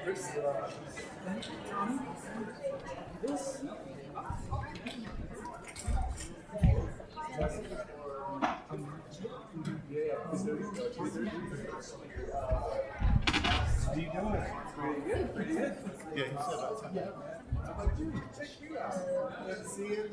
Yeah, he said about 10. Good to see you.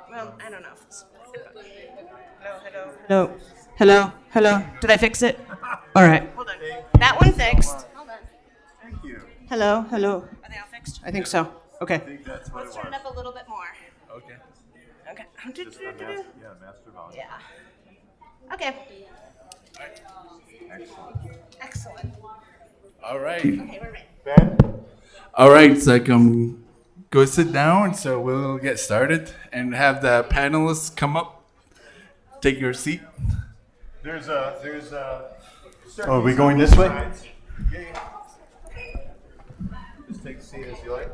Well, I don't know. Hello. Did I fix it? All right. Hold on. That one fixed. Hold on. Thank you. Hello. Are they all fixed? I think so. Okay. I think that's what Let's it turn was. it up a little bit more. Okay. Okay. Just a master volume. Yeah. Okay. Excellent. All right. Okay, we're ready. Ben? All right. So go sit down. So we'll get started and have the panelists come up. Take your seat. There's a. Oh, are we going this way? Yeah. Just take a seat as you like.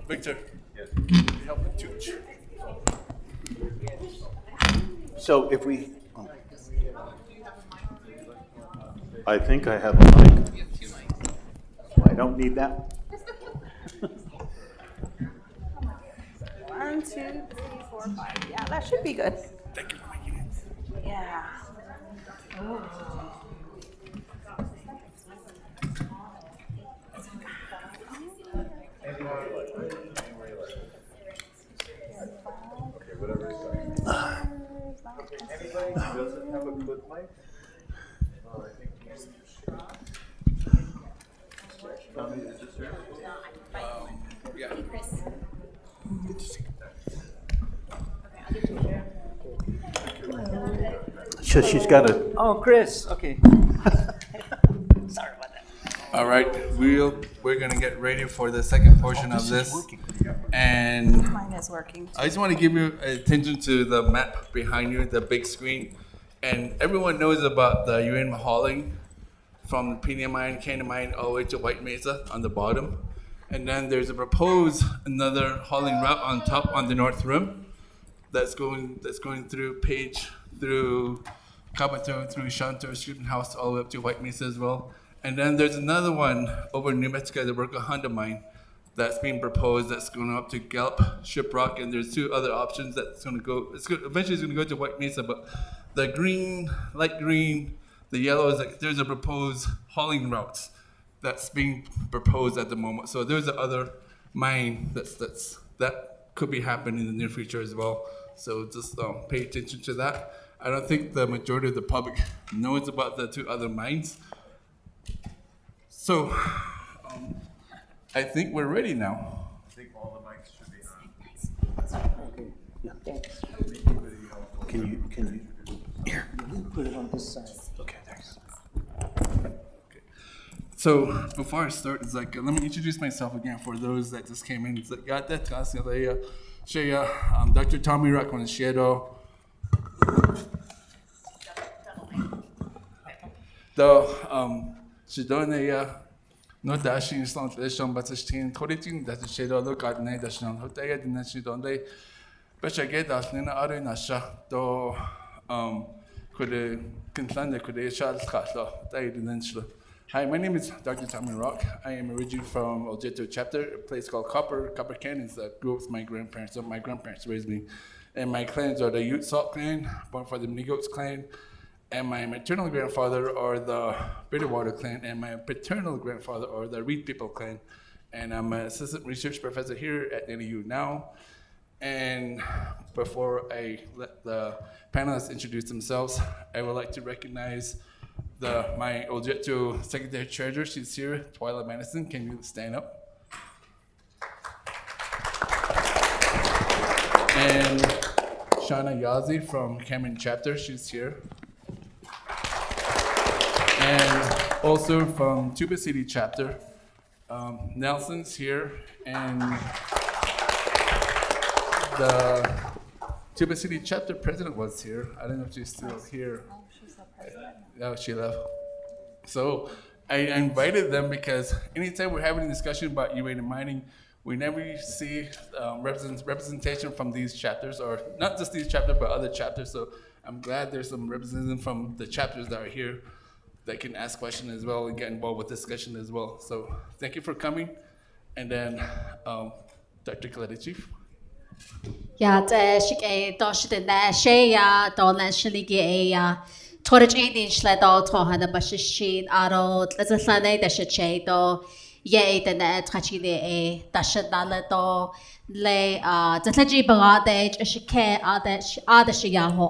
Victor. Yes. Help with Tooch. So if we, I think I have a mic. I don't need that. 1, 2, 3, 4, 5. Yeah, that should be good. Thank you for making it. Yeah. Okay, whatever is going. Anybody who doesn't have a clip mic? I think Tommy, is this yours? Yeah. So she's got a, Oh, Chris, okay. Sorry about that. All right. We're gonna get ready for the second portion of this. And Mine is working. I just want to give you attention to the map behind you, the big screen. And everyone knows about the uranium hauling from the Pina mine, Canyon mine, all the way to White Mesa on the bottom. And then there's a proposed another hauling route on top on the North Rim that's going through Page, through Caboto, through Shanto, Shooting House, all the way up to White Mesa as well. And then there's another one over in New Mexico, the Honda mine, that's being proposed. That's going up to Gallup, Shiprock, and there's 2 other options that's going to go. Eventually it's going to go to White Mesa, but the green, light green, the yellow is like there's a proposed hauling routes that's being proposed at the moment. So there's the other mine that could be happening in the near future as well. So just pay attention to that. I don't think the majority of the public knows about the 2 other mines. So I think we're ready now. I think all the mics should be on. can you, here, Put it on this side. okay, thanks. So before I start, it's like let me introduce myself again for those that just came in. It's like Dr. Tommy Rock on the shadow. The Shidonaya no dashing slant leshon batashin correcting that the shadow look at night dashon hotaya din shidonde bashage dasnina arinasha to could contlande could shal khasla tay din shlo. Hi, my name is Dr. Tommy Rock. I am originally from Oljeto chapter, a place called Copper Canyons that grew up with my grandparents. So my grandparents raised me. And my clans are the Ute Salt clan, born for the Minigoats clan. And my maternal grandfather are the Bitterwater clan. And my paternal grandfather are the Reed People clan. And I'm an assistant research professor here at NAU now. And before I let the panelists introduce themselves, I would like to recognize my Oljeto Secretary Treasurer. She's here, Twyla Madison. Can you stand up? And Shauna Yazi from Cameron Chapter, she's here. And also from Tuba City Chapter, Nelson's here, and the Tuba City Chapter President was here. I don't know if she's still here. No, she left. So I invited them because anytime we're having a discussion about uranium mining, we never see representation from these chapters, or not just these chapters, but other chapters. So I'm glad there's some representation from the chapters that are here that can ask questions as well and get involved with discussion as well. So thank you for coming. And then Dr. Kaleti Chief. Ja, dosh de nashe ya donashli ge Torich Indian Shledo Tohana Bashishid Aro Tlazaslane Dashachedo ye the ne trachi de tashadala to le tatlaji barade shike ada shiyaho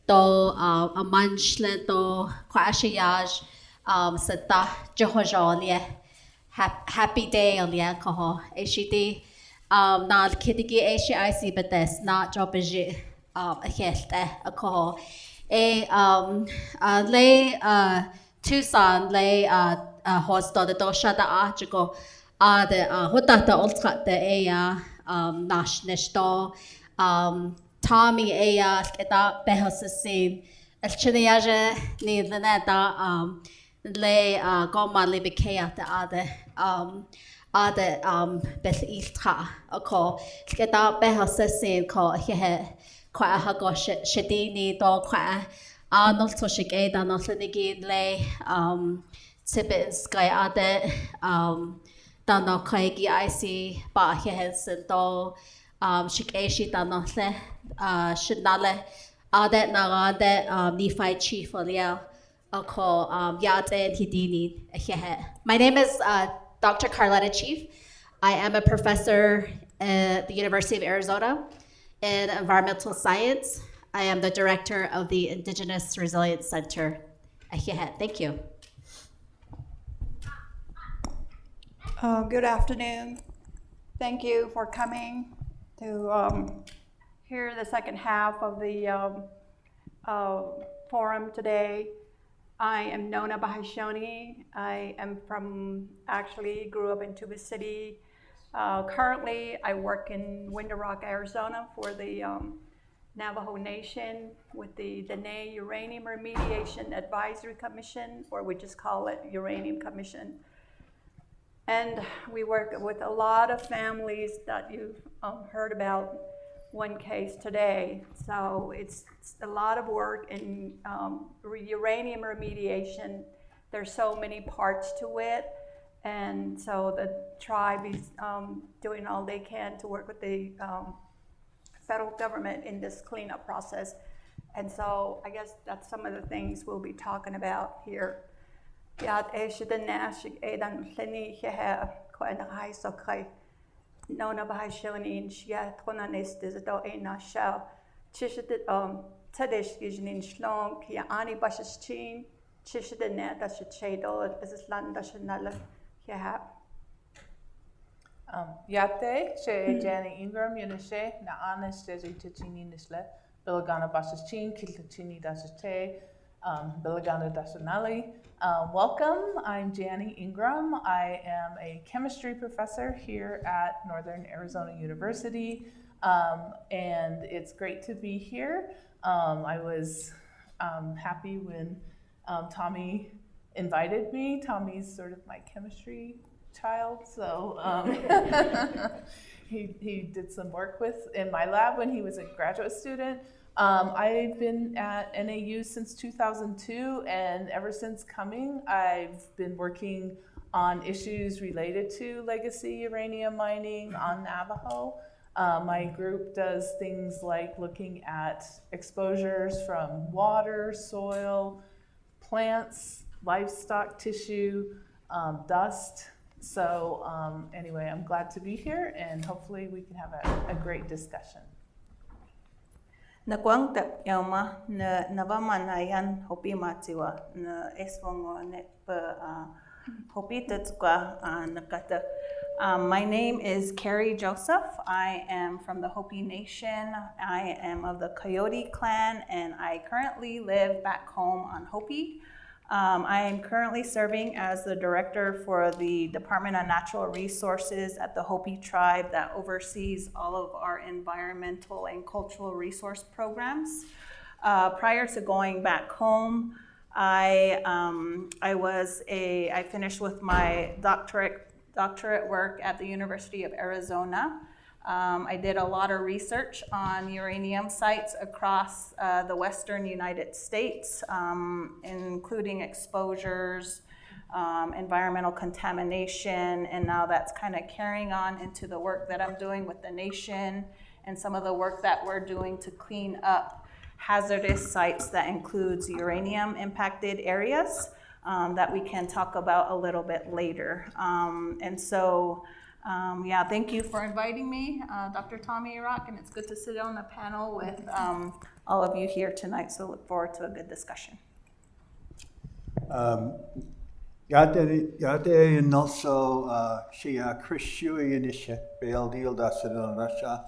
to a manchle to kwashiyaj sata johojolie happy day on the alcohol eshiti na kitiki ACIC but that's not job is a health alcohol le Tucson le host the dosha da article the hotata ultra the nash nesto Tommy kita behosasin el chiniaje ni the neta le goma le bekea the other beth iltra ko kita behosasin ko he kwa ha go shedini do kwa Arnold to shake da no senigi le tibet sky ade da no kaigi IC ba hensen do shake shi da no le shinale ade na ade Nephi chief olia ko yate hidini he. My name is Dr. Carletta Chief. I am a professor at the University of Arizona in environmental science. I am the director of the Indigenous Resilience Center. Thank you. Good afternoon. Thank you for coming to hear the second half of the forum today. I am Nona Bahashoni. I am grew up in Tuba City. Currently, I work in Window Rock, Arizona for the Navajo Nation with the Dene Uranium Remediation Advisory Commission, or we just call it Uranium Commission. And we work with a lot of families that you've heard about one case today. So it's a lot of work in uranium remediation. There's so many parts to it. And so the tribe is doing all they can to work with the federal government in this cleanup process. And so I guess that's some of the things we'll be talking about here. Nona Bahashonin, Shia Tonanis, is a ena shell. Chishit Tedish Gijin Shlong, Kia Ani Bashis Chin, Chishit the net that should shade all as a land that should not look here. Yate, she Jenny Ingram, Yunishe, na honest, Jesu Tichini Nisle, Bilagana Bashichin, Kiltachini Dasate, Bilagana Dasanali. Welcome, I'm Janny Ingram. I am a chemistry professor here at Northern Arizona University, and it's great to be here. I was happy when Tommy invited me. Tommy's sort of my chemistry child, so he did some work in my lab when he was a graduate student. I've been at NAU since 2002, and ever since coming, I've been working on issues related to legacy uranium mining on Navajo. My group does things like looking at exposures from water, soil, plants, livestock tissue, dust. So anyway, I'm glad to be here, and hopefully we can have a great discussion. Na kwang tap yama na navamanayan hopi matiwa na eswongo ne pa hopi tetskwa nakata. My name is Carrie Joseph. I am from the Hopi Nation. I am of the Coyote clan, and I currently live back home on Hopi. I am currently serving as the director for the Department of Natural Resources at the Hopi tribe that oversees all of our environmental and cultural resource programs. Prior to going back home, I finished with my doctorate work at the University of Arizona. I did a lot of research on uranium sites across the western United States, including exposures, environmental contamination, and now that's kind of carrying on into the work that I'm doing with the nation and some of the work that we're doing to clean up hazardous sites that includes uranium impacted areas. that we can talk about a little bit later. Thank you for inviting me, Dr. Tommy Iraq, and it's good to sit on the panel with all of you here tonight, so look forward to a good discussion. Yate and also Shia Chris Shui Inisha Bail Deal Dasadon Russia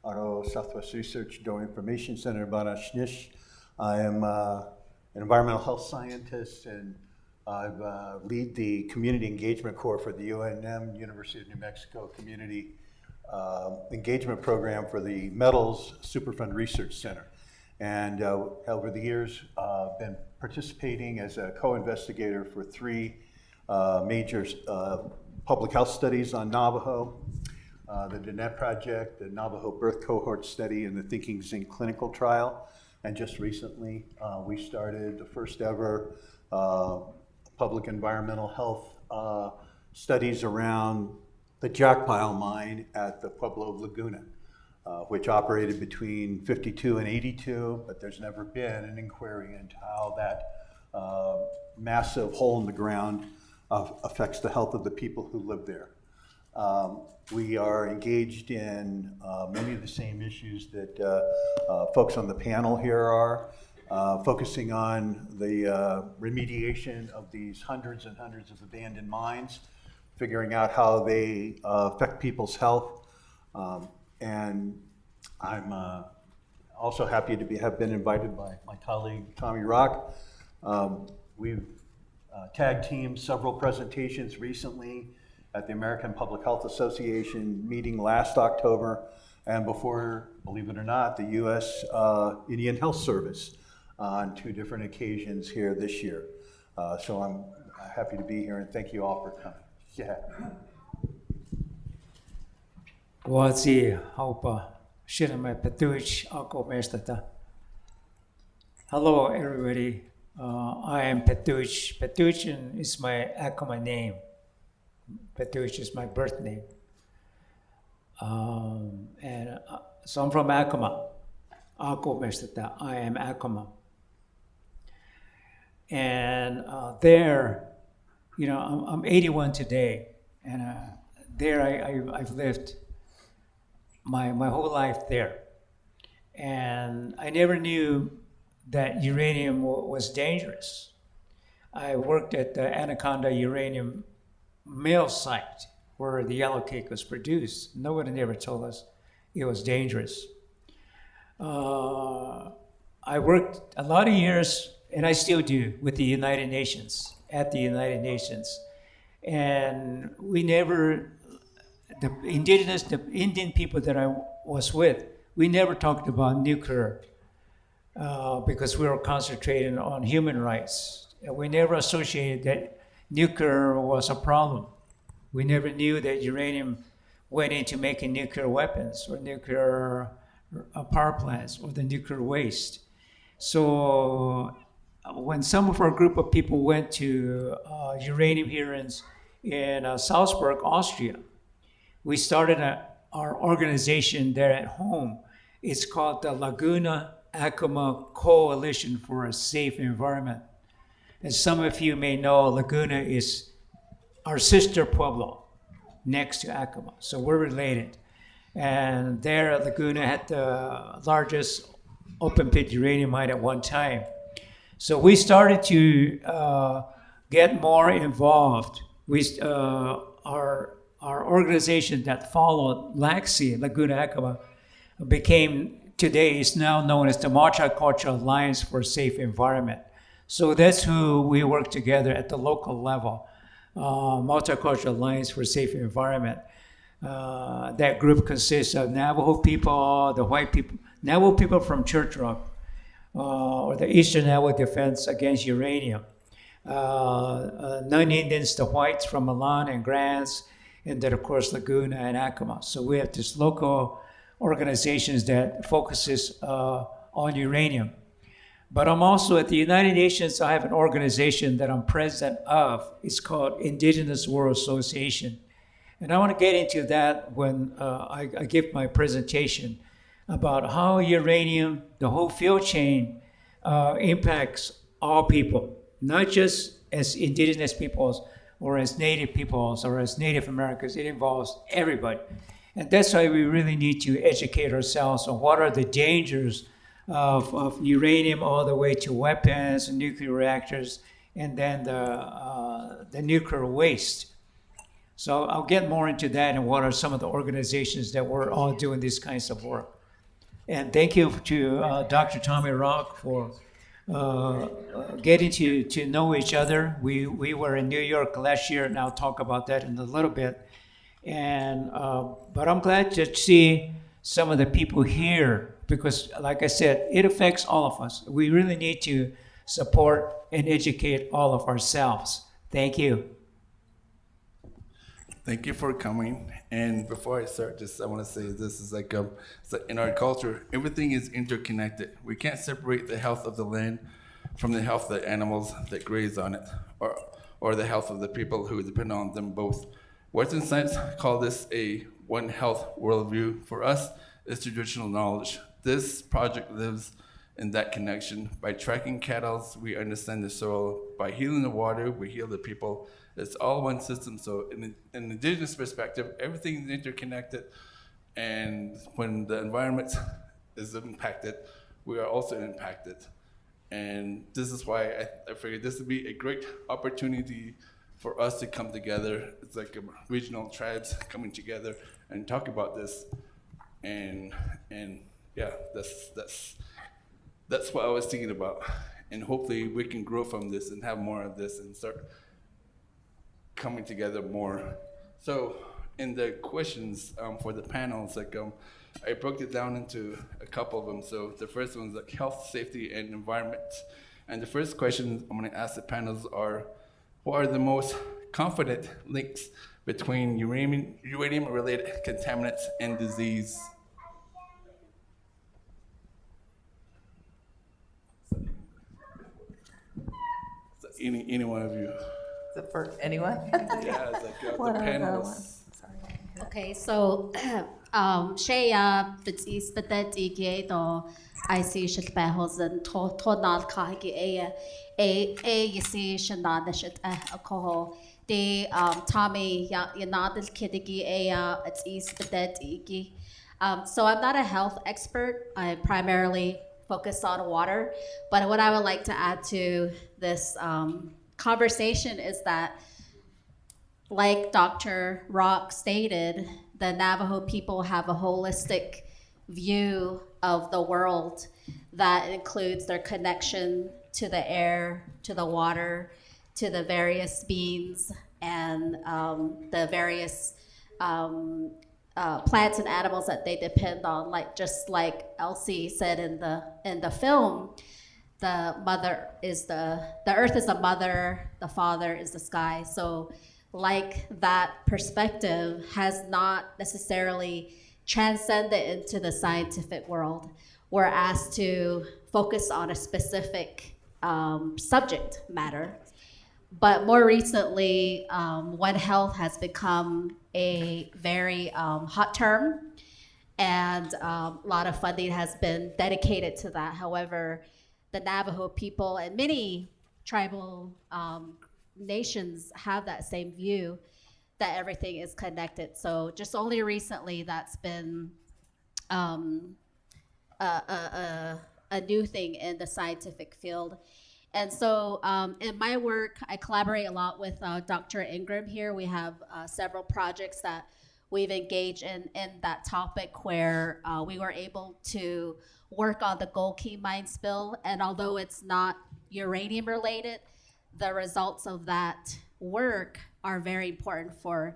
Aro Southwest Research Door Information Center Banashnish. I am an environmental health scientist and I lead the community engagement core for the UNM, University of New Mexico Community Engagement Program for the Metals Superfund Research Center. And over the years, been participating as a co-investigator for 3 major public health studies on Navajo, the DNET project, the Navajo Birth Cohort Study, and the Thinking Zinc clinical trial. And just recently, we started the first ever public environmental health studies around the Jackpile mine at the Pueblo of Laguna, which operated between 52 and 82, but there's never been an inquiry into how that massive hole in the ground affects the health of the people who live there. We are engaged in many of the same issues that folks on the panel here are, focusing on the remediation of these hundreds and hundreds of abandoned mines, figuring out how they affect people's health. And I'm also happy to have been invited by my colleague, Tommy Rock. We've tag teamed several presentations recently at the American Public Health Association meeting last October, and before, believe it or not, the U.S. Indian Health Service on 2 different occasions here this year. So I'm happy to be here, and thank you all for coming. Yeah. Hello, everybody. I am Petuch. Petuchin is my Acoma name. Petuch is my birth name. So I'm from Acoma. I am Acoma. And there, I'm 81 today, and there I've lived my whole life there. And I never knew that uranium was dangerous. I worked at the Anaconda uranium mill site where the yellow cake was produced. Nobody ever told us it was dangerous. I worked a lot of years, and I still do, with the United Nations, at the United Nations. And we never, the Indian people that I was with, we never talked about nuclear because we were concentrating on human rights. And we never associated that nuclear was a problem. We never knew that uranium went into making nuclear weapons or nuclear power plants or the nuclear waste. So when some of our group of people went to uranium hearings in Salzburg, Austria, we started our organization there at home. It's called the Laguna Acoma Coalition for a Safe Environment. As some of you may know, Laguna is our sister pueblo next to Acoma, so we're related. And there, Laguna had the largest open pit uranium mine at one time. So we started to get more involved. Our organization that followed LACSI, Laguna Acoma, today is now known as the Multicultural Alliance for a Safe Environment. So that's who we work together at the local level, Multicultural Alliance for a Safe Environment. That group consists of Navajo people, the white people, Navajo people from Church Rock, or the Eastern Navajo Defense Against Uranium. Non-Indians, the whites from Milan and Grants, and then of course Laguna and Acoma. So we have this local organizations that focuses on uranium. But I'm also at the United Nations, I have an organization that I'm president of. It's called Indigenous World Association. And I want to get into that when I give my presentation about how uranium, the whole field chain, impacts all people, not just as indigenous peoples or as native peoples or as Native Americans. It involves everybody. And that's why we really need to educate ourselves on what are the dangers of uranium all the way to weapons and nuclear reactors, and then the nuclear waste. So I'll get more into that and what are some of the organizations that we're all doing these kinds of work. And thank you to Dr. Tommy Rock for getting to know each other. We were in New York last year, and I'll talk about that in a little bit. And but I'm glad to see some of the people here because, like I said, it affects all of us. We really need to support and educate all of ourselves. Thank you. Thank you for coming. And before I start, I want to say this is like in our culture, everything is interconnected. We can't separate the health of the land from the health of the animals that graze on it, or the health of the people who depend on them both. Western science call this a one health worldview. For us, it's traditional knowledge. This project lives in that connection. By tracking cattle, we understand the soil. By healing the water, we heal the people. It's all one system. So in an indigenous perspective, everything is interconnected. And when the environment is impacted, we are also impacted. And this is why I figured this would be a great opportunity for us to come together. It's like regional tribes coming together and talk about this. And yeah, that's what I was thinking about. And hopefully we can grow from this and have more of this and start coming together more. So in the questions for the panels, I broke it down into a couple of them. So the first one is like health, safety, and environment. And the first question I'm gonna ask the panels are, what are the most confident links between uranium-related contaminants and disease? So any one of you? Is it for anyone? Yeah, it's like the panelists. Okay, so Shea is the dead to I see Shilbehosen Tonal Kahiki you see Shanadishet alcohol. The Tommy Yanadil Kidiki it's East the dead iki. So I'm not a health expert. I primarily focus on water. But what I would like to add to this conversation is that, like Dr. Rock stated, the Navajo people have a holistic view of the world that includes their connection to the air, to the water, to the various beings, and the various plants and animals that they depend on. Just like Elsie said in the film, the mother is the earth is the mother, the father is the sky. So like that perspective has not necessarily transcended into the scientific world. We're asked to focus on a specific subject matter. But more recently, One Health has become a very hot term, and a lot of funding has been dedicated to that. However, the Navajo people and many tribal nations have that same view that everything is connected. So just only recently that's been a new thing in the scientific field. And so in my work, I collaborate a lot with Dr. Ingram here. We have several projects that we've engaged in that topic where we were able to work on the Gold Key mine spill. And although it's not uranium related, the results of that work are very important for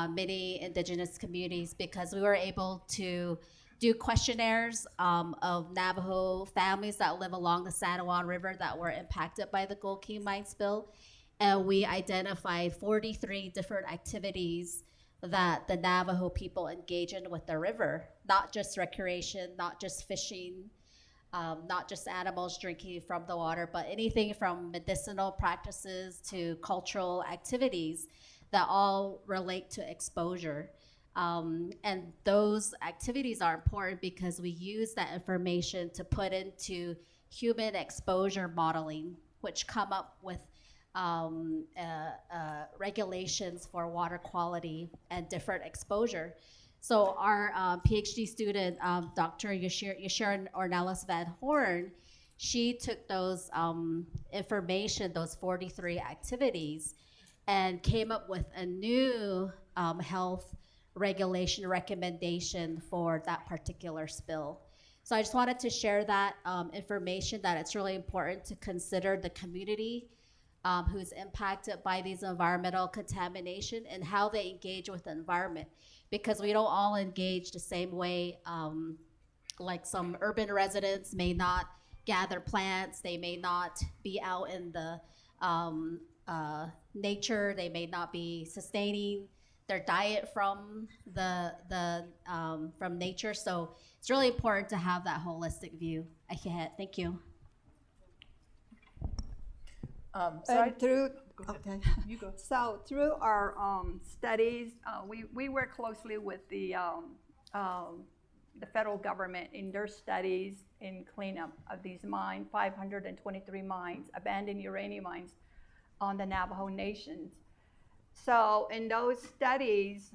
many indigenous communities, because we were able to do questionnaires of Navajo families that live along the San Juan River that were impacted by the Gold Key mine spill. And we identified 43 different activities that the Navajo people engage in with the river, not just recreation, not just fishing, not just animals drinking from the water, but anything from medicinal practices to cultural activities that all relate to exposure. And those activities are important because we use that information to put into human exposure modeling, which come up with regulations for water quality and different exposure. So our PhD student, Dr. Sharon Ornelas Van Horn, she took those information, those 43 activities, and came up with a new health regulation recommendation for that particular spill. So I just wanted to share that information, that it's really important to consider the community who's impacted by these environmental contamination and how they engage with the environment, because we don't all engage the same way. Like some urban residents may not gather plants, they may not be out in the nature, they may not be sustaining their diet from from nature. So it's really important to have that holistic view. Thank you. You go. So through our studies, we work closely with the federal government in their studies in cleanup of these mines, 523 mines, abandoned uranium mines on the Navajo Nation. So in those studies,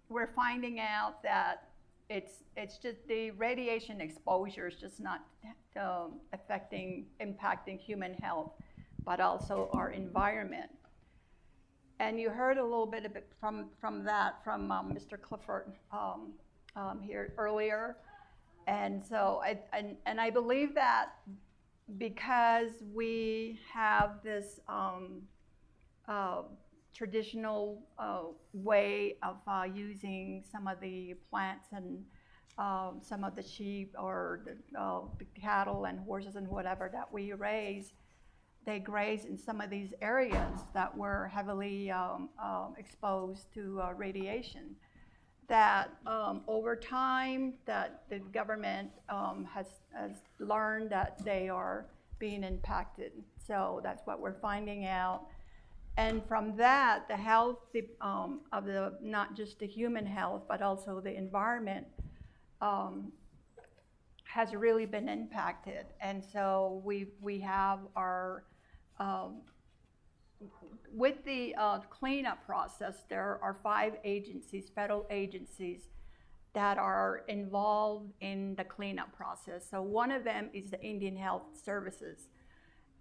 we're finding out that it's just the radiation exposure is just not impacting human health, but also our environment. And you heard a little bit of it from Mr. Clifford here earlier. And so I believe that because we have this traditional way of using some of the plants and some of the sheep or the cattle and horses and whatever that we raise, they graze in some of these areas that were heavily exposed to radiation. That over time, that the government has learned that they are being impacted. So that's what we're finding out. And from that, the health of the, not just the human health, but also the environment has really been impacted. And so we have our, with the cleanup process, there are 5 agencies, federal agencies, that are involved in the cleanup process. So one of them is the Indian Health Services.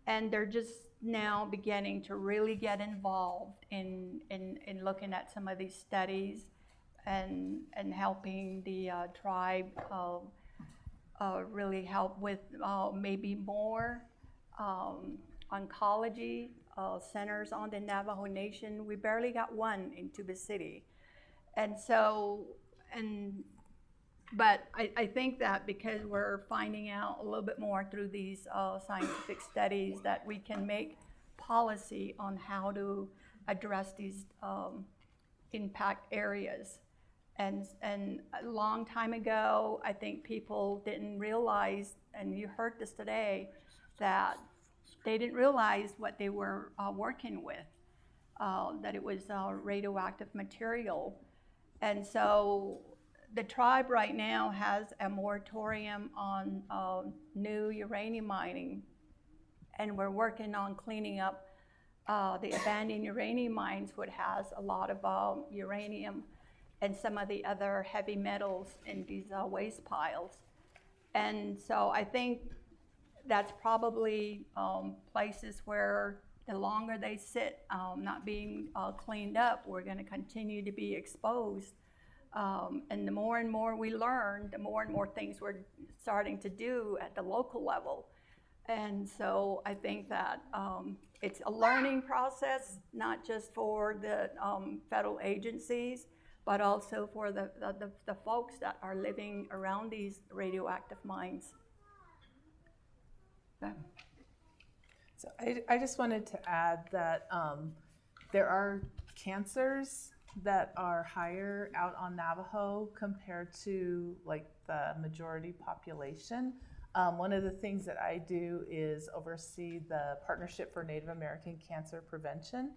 And they're just now beginning to really get involved in looking at some of these studies and helping the tribe really help with maybe more oncology centers on the Navajo Nation. We barely got one in Tuba City. And so, but I think that because we're finding out a little bit more through these scientific studies that we can make policy on how to address these impact areas. And a long time ago, I think people didn't realize, and you heard this today, that they didn't realize what they were working with, that it was radioactive material. And so the tribe right now has a moratorium on new uranium mining, and we're working on cleaning up the abandoned uranium mines, which has a lot of uranium and some of the other heavy metals in these waste piles. And so I think that's probably places where the longer they sit not being cleaned up, we're going to continue to be exposed. And the more we learn, the more and more things we're starting to do at the local level. And so I think that it's a learning process, not just for the federal agencies, but also for the folks that are living around these radioactive mines. Okay. So I just wanted to add that there are cancers that are higher out on Navajo compared to like the majority population. One of the things that I do is oversee the Partnership for Native American Cancer Prevention.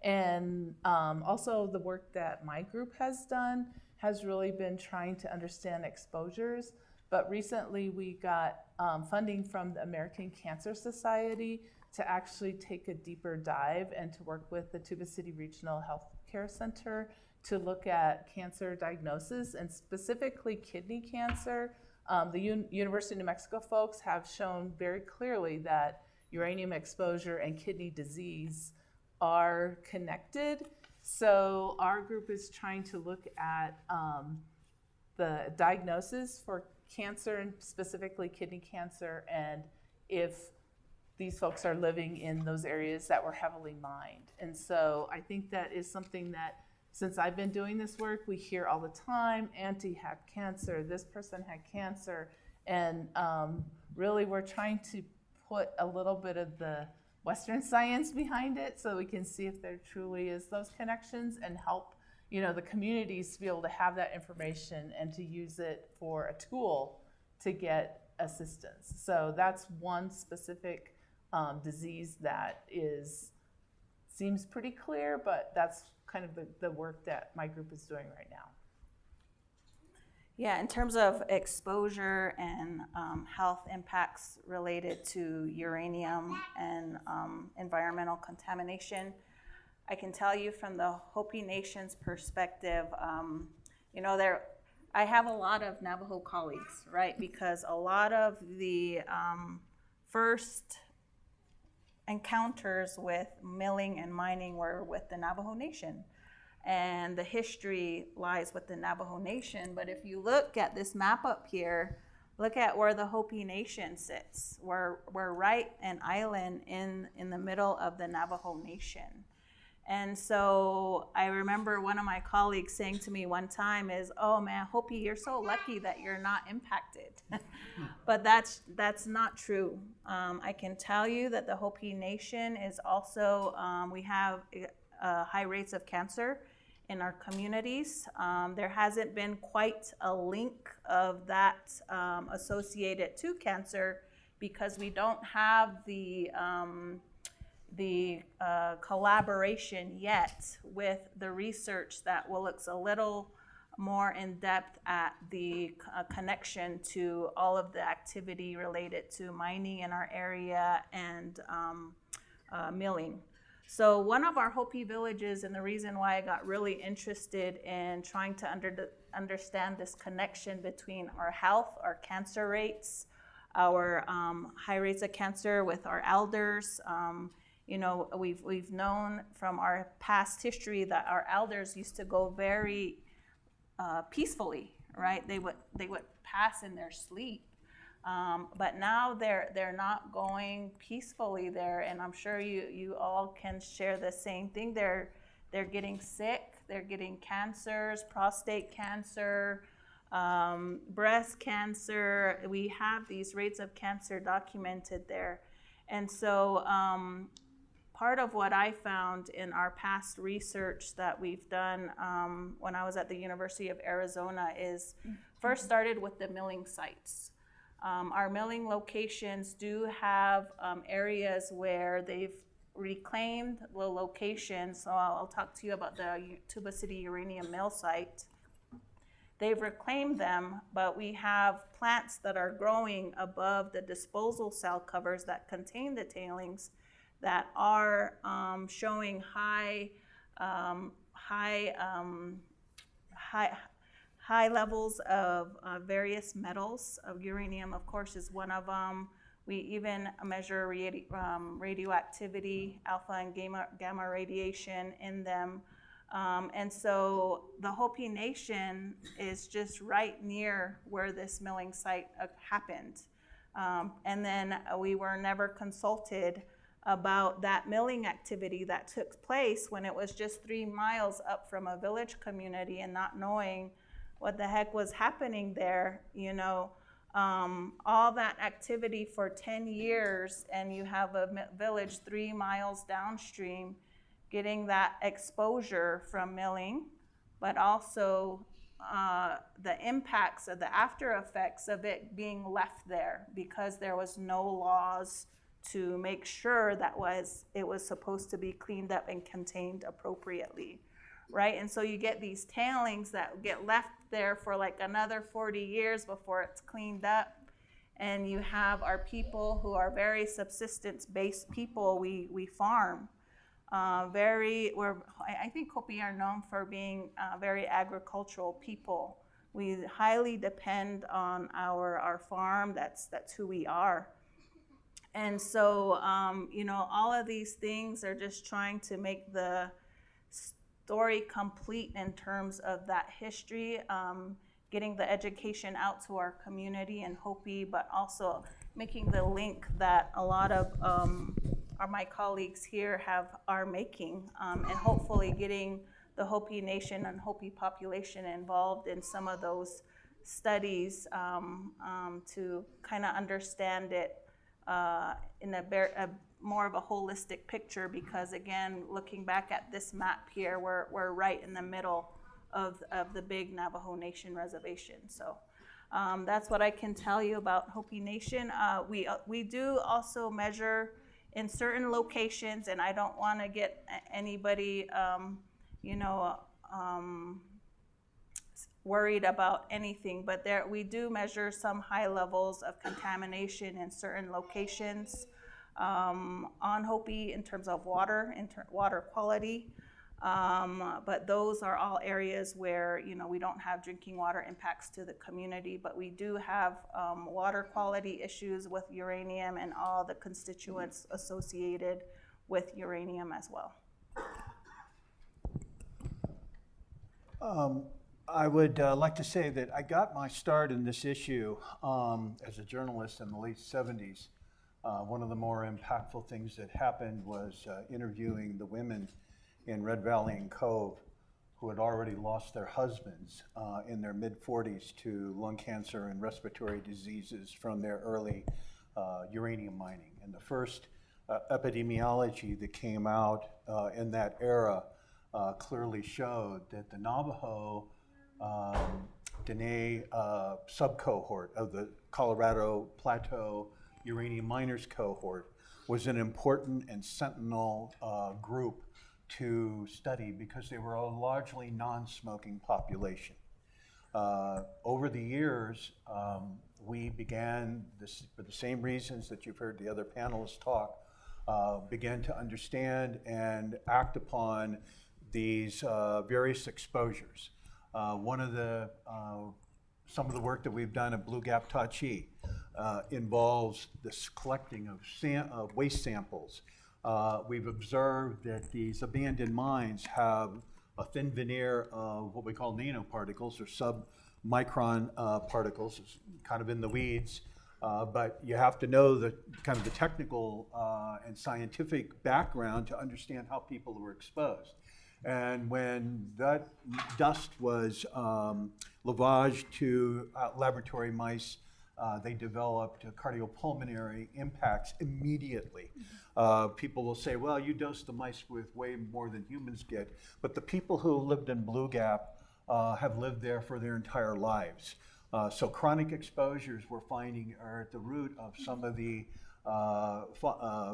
And also the work that my group has done has really been trying to understand exposures. But recently we got funding from the American Cancer Society to actually take a deeper dive and to work with the Tuba City Regional Health Care Center to look at cancer diagnosis and specifically kidney cancer. The University of New Mexico folks have shown very clearly that uranium exposure and kidney disease are connected. So our group is trying to look at the diagnosis for cancer and specifically kidney cancer, and if these folks are living in those areas that were heavily mined. And so I think that is something that, since I've been doing this work, we hear all the time, Auntie had cancer, this person had cancer, and really we're trying to put a little bit of the Western science behind it so we can see if there truly is those connections and help, you know, the communities to be able to have that information and to use it for a tool to get assistance. So that's one specific disease that seems pretty clear, but that's kind of the work that my group is doing right now. Yeah, in terms of exposure and health impacts related to uranium and environmental contamination, I can tell you from the Hopi Nation's perspective, you know, I have a lot of Navajo colleagues, right? Because a lot of the first encounters with milling and mining were with the Navajo Nation. And the history lies with the Navajo Nation. But if you look at this map up here, look at where the Hopi Nation sits. We're right an island in the middle of the Navajo Nation. And so I remember one of my colleagues saying to me one time is, oh man, Hopi, you're so lucky that you're not impacted. But that's not true. I can tell you that the Hopi Nation is also, we have high rates of cancer in our communities. There hasn't been quite a link of that associated to cancer because we don't have the collaboration yet with the research that looks a little more in depth at the connection to all of the activity related to mining in our area and milling. So one of our Hopi villages, and the reason why I got really interested in trying to understand this connection between our health, our cancer rates, our high rates of cancer with our elders. You know, we've known from our past history that our elders used to go very peacefully, right? They would pass in their sleep. But now they're not going peacefully there, and I'm sure you all can share the same thing. They're getting sick, they're getting cancers, prostate cancer, breast cancer. We have these rates of cancer documented there. And so part of what I found in our past research that we've done when I was at the University of Arizona is first started with the milling sites. Our milling locations do have areas where they've reclaimed the location. So I'll talk to you about the Tuba City Uranium Mill site. They've reclaimed them, but we have plants that are growing above the disposal cell covers that contain the tailings that are showing high levels of various metals. Uranium, of course, is one of them. We even measure radioactivity, alpha and gamma radiation in them. And so the Hopi Nation is just right near where this milling site happened. And then we were never consulted about that milling activity that took place when it was just 3 miles up from a village community, and not knowing what the heck was happening there, you know. All that activity for 10 years, and you have a village 3 miles downstream getting that exposure from milling, but also the impacts of the after effects of it being left there because there was no laws to make sure that it was supposed to be cleaned up and contained appropriately, right? And so you get these tailings that get left there for like another 40 years before it's cleaned up. and you have our people who are very subsistence-based people. We farm. I think Hopi are known for being very agricultural people. We highly depend on our farm. That's who we are. And so, all of these things are just trying to make the story complete in terms of that history, getting the education out to our community in Hopi, but also making the link that a lot of my colleagues here are making, and hopefully getting the Hopi Nation and Hopi population involved in some of those studies to kind of understand it in a more of a holistic picture, because again, looking back at this map here, we're right in the middle of the big Navajo Nation reservation. So that's what I can tell you about Hopi Nation. We do also measure in certain locations, and I don't want to get anybody, worried about anything, but we do measure some high levels of contamination in certain locations on Hopi in terms of water quality. But those are all areas where, we don't have drinking water impacts to the community, but we do have water quality issues with uranium and all the constituents associated with uranium as well. I would like to say that I got my start in this issue as a journalist in the late 70s. One of the more impactful things that happened was interviewing the women in Red Valley and Cove who had already lost their husbands in their mid-40s to lung cancer and respiratory diseases from their early uranium mining. And the first epidemiology that came out in that era clearly showed that the Navajo Dene subcohort of the Colorado Plateau uranium miners cohort was an important and sentinel group to study because they were a largely non-smoking population. Over the years, we began, for the same reasons that you've heard the other panelists talk, began to understand and act upon these various exposures. Some of the work that we've done at Blue Gap Tachi involves this collecting of waste samples. We've observed that these abandoned mines have a thin veneer of what we call nanoparticles or sub-micron particles. It's kind of in the weeds, but you have to know the kind of the technical and scientific background to understand how people were exposed. And when that dust was lavaged to laboratory mice, they developed cardiopulmonary impacts immediately. People will say, well, you dose the mice with way more than humans get, but the people who lived in Blue Gap have lived there for their entire lives. So chronic exposures we're finding are at the root of some of the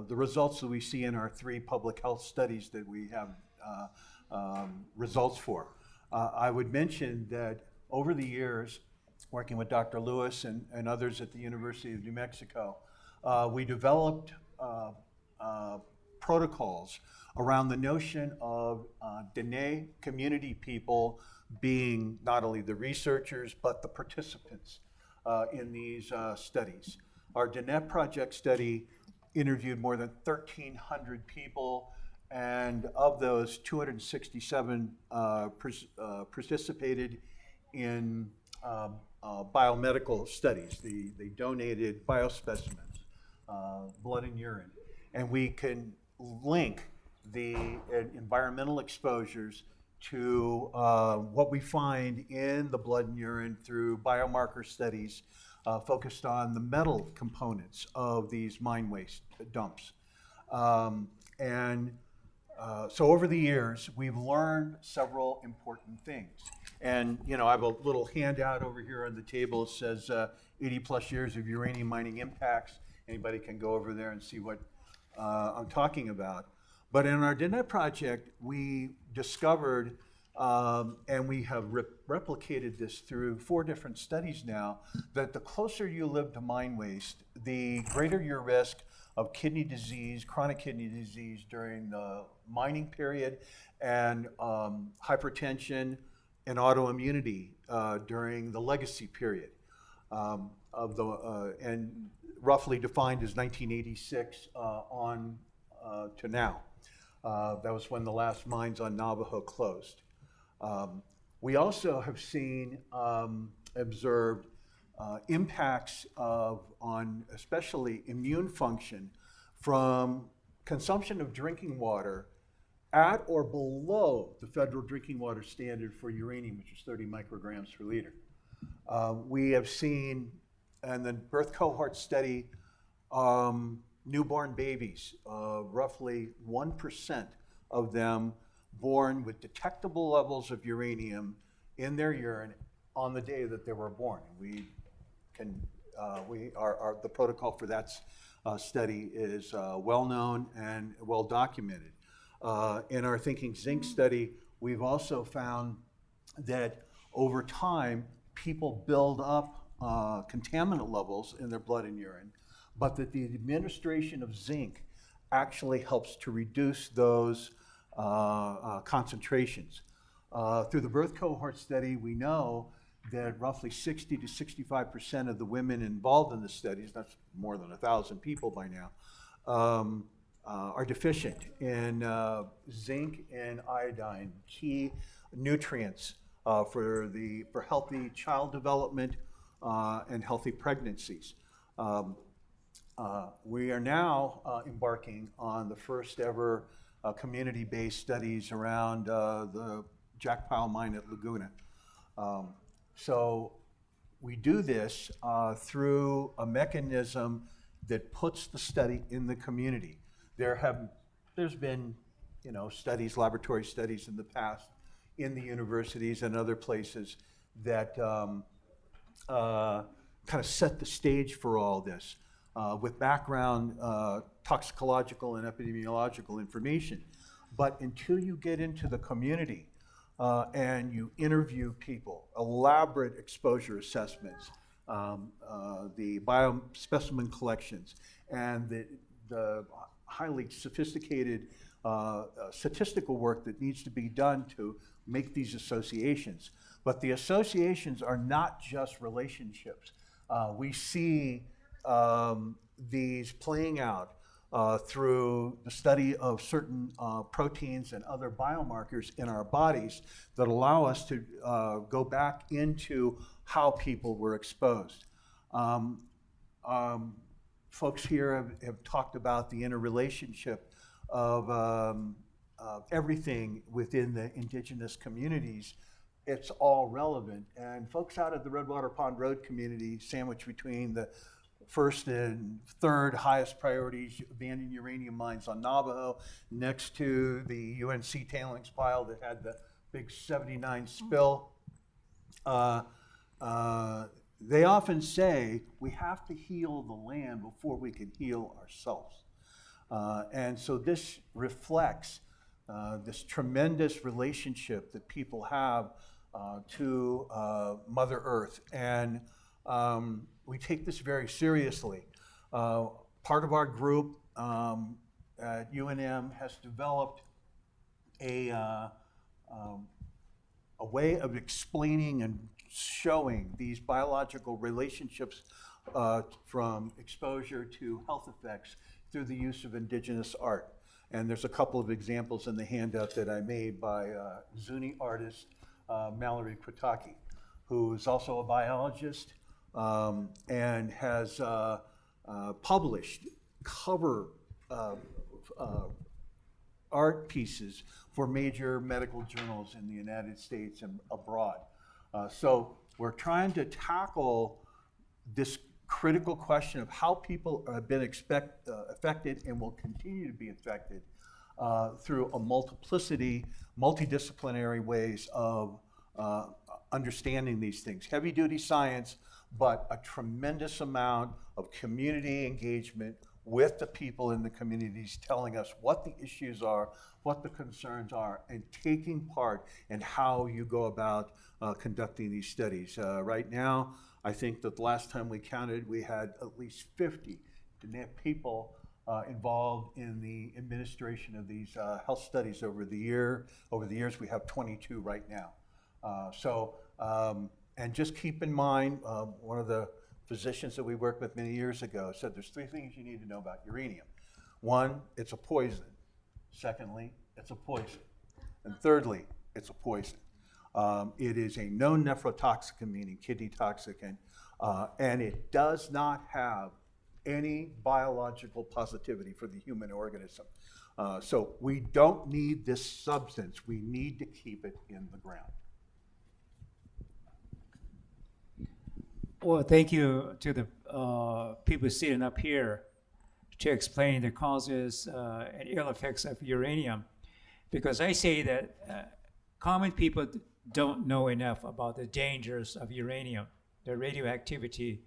results that we see in our 3 public health studies that we have results for. I would mention that over the years, working with Dr. Lewis and others at the University of New Mexico, we developed protocols around the notion of Dene community people being not only the researchers, but the participants in these studies. Our Dene project study interviewed more than 1,300 people, and of those, 267 participated in biomedical studies. They donated biospecimens, blood and urine, and we can link the environmental exposures to what we find in the blood and urine through biomarker studies focused on the metal components of these mine waste dumps. So over the years, we've learned several important things. And I have a little handout over here on the table that says 80 plus years of uranium mining impacts. Anybody can go over there and see what I'm talking about. But in our Dene project, we discovered and we have replicated this through 4 different studies now, that the closer you live to mine waste, the greater your risk of kidney disease, chronic kidney disease during the mining period, and hypertension and autoimmunity during the legacy period, and roughly defined as 1986 on to now. That was when the last mines on Navajo closed. We also have seen, observed impacts on especially immune function from consumption of drinking water at or below the federal drinking water standard for uranium, which is 30 micrograms per liter. We have seen in the birth cohort study, newborn babies, roughly 1% of them born with detectable levels of uranium in their urine on the day that they were born. The protocol for that study is well known and well documented. In our Thinking Zinc study, we've also found that over time, people build up contaminant levels in their blood and urine, but that the administration of zinc actually helps to reduce those concentrations. Through the birth cohort study, we know that roughly 60 to 65% of the women involved in the studies, that's more than 1,000 people by now, are deficient in zinc and iodine, key nutrients for healthy child development and healthy pregnancies. We are now embarking on the first ever community-based studies around the Jack Pile mine at Laguna. So we do this through a mechanism that puts the study in the community. There's been, studies, laboratory studies in the past in the universities and other places that kind of set the stage for all this with background toxicological and epidemiological information. But until you get into the community and you interview people, elaborate exposure assessments, the biospecimen collections, and the highly sophisticated statistical work that needs to be done to make these associations. But the associations are not just relationships. We see these playing out through the study of certain proteins and other biomarkers in our bodies that allow us to go back into how people were exposed. Folks here have talked about the interrelationship of everything within the indigenous communities. It's all relevant. And folks out at the Redwater Pond Road community, sandwiched between the first and third highest priorities abandoned uranium mines on Navajo, next to the UNC tailings pile that had the big 79 spill. They often say we have to heal the land before we can heal ourselves. And so this reflects this tremendous relationship that people have to Mother Earth. And we take this very seriously. Part of our group at UNM has developed a way of explaining and showing these biological relationships from exposure to health effects through the use of indigenous art. And there's a couple of examples in the handout that I made by Zuni artist Mallory Kritaki, who is also a biologist and has published cover art pieces for major medical journals in the United States and abroad. So we're trying to tackle this critical question of how people have been affected and will continue to be affected through a multidisciplinary ways of understanding these things. Heavy duty science, but a tremendous amount of community engagement with the people in the communities, telling us what the issues are, what the concerns are, and taking part in how you go about conducting these studies. Right now, I think that the last time we counted, we had at least 50 people involved in the administration of these health studies over the years. We have 22 right now. And just keep in mind, one of the physicians that we worked with many years ago said there's 3 things you need to know about uranium. 1, it's a poison. Secondly, it's a poison. And thirdly, it's a poison. It is a known nephrotoxicant, meaning kidney toxicant, and it does not have any biological positivity for the human organism. So we don't need this substance. We need to keep it in the ground. Well, thank you to the people sitting up here to explain the causes and ill effects of uranium, because I say that common people don't know enough about the dangers of uranium, the radioactivity,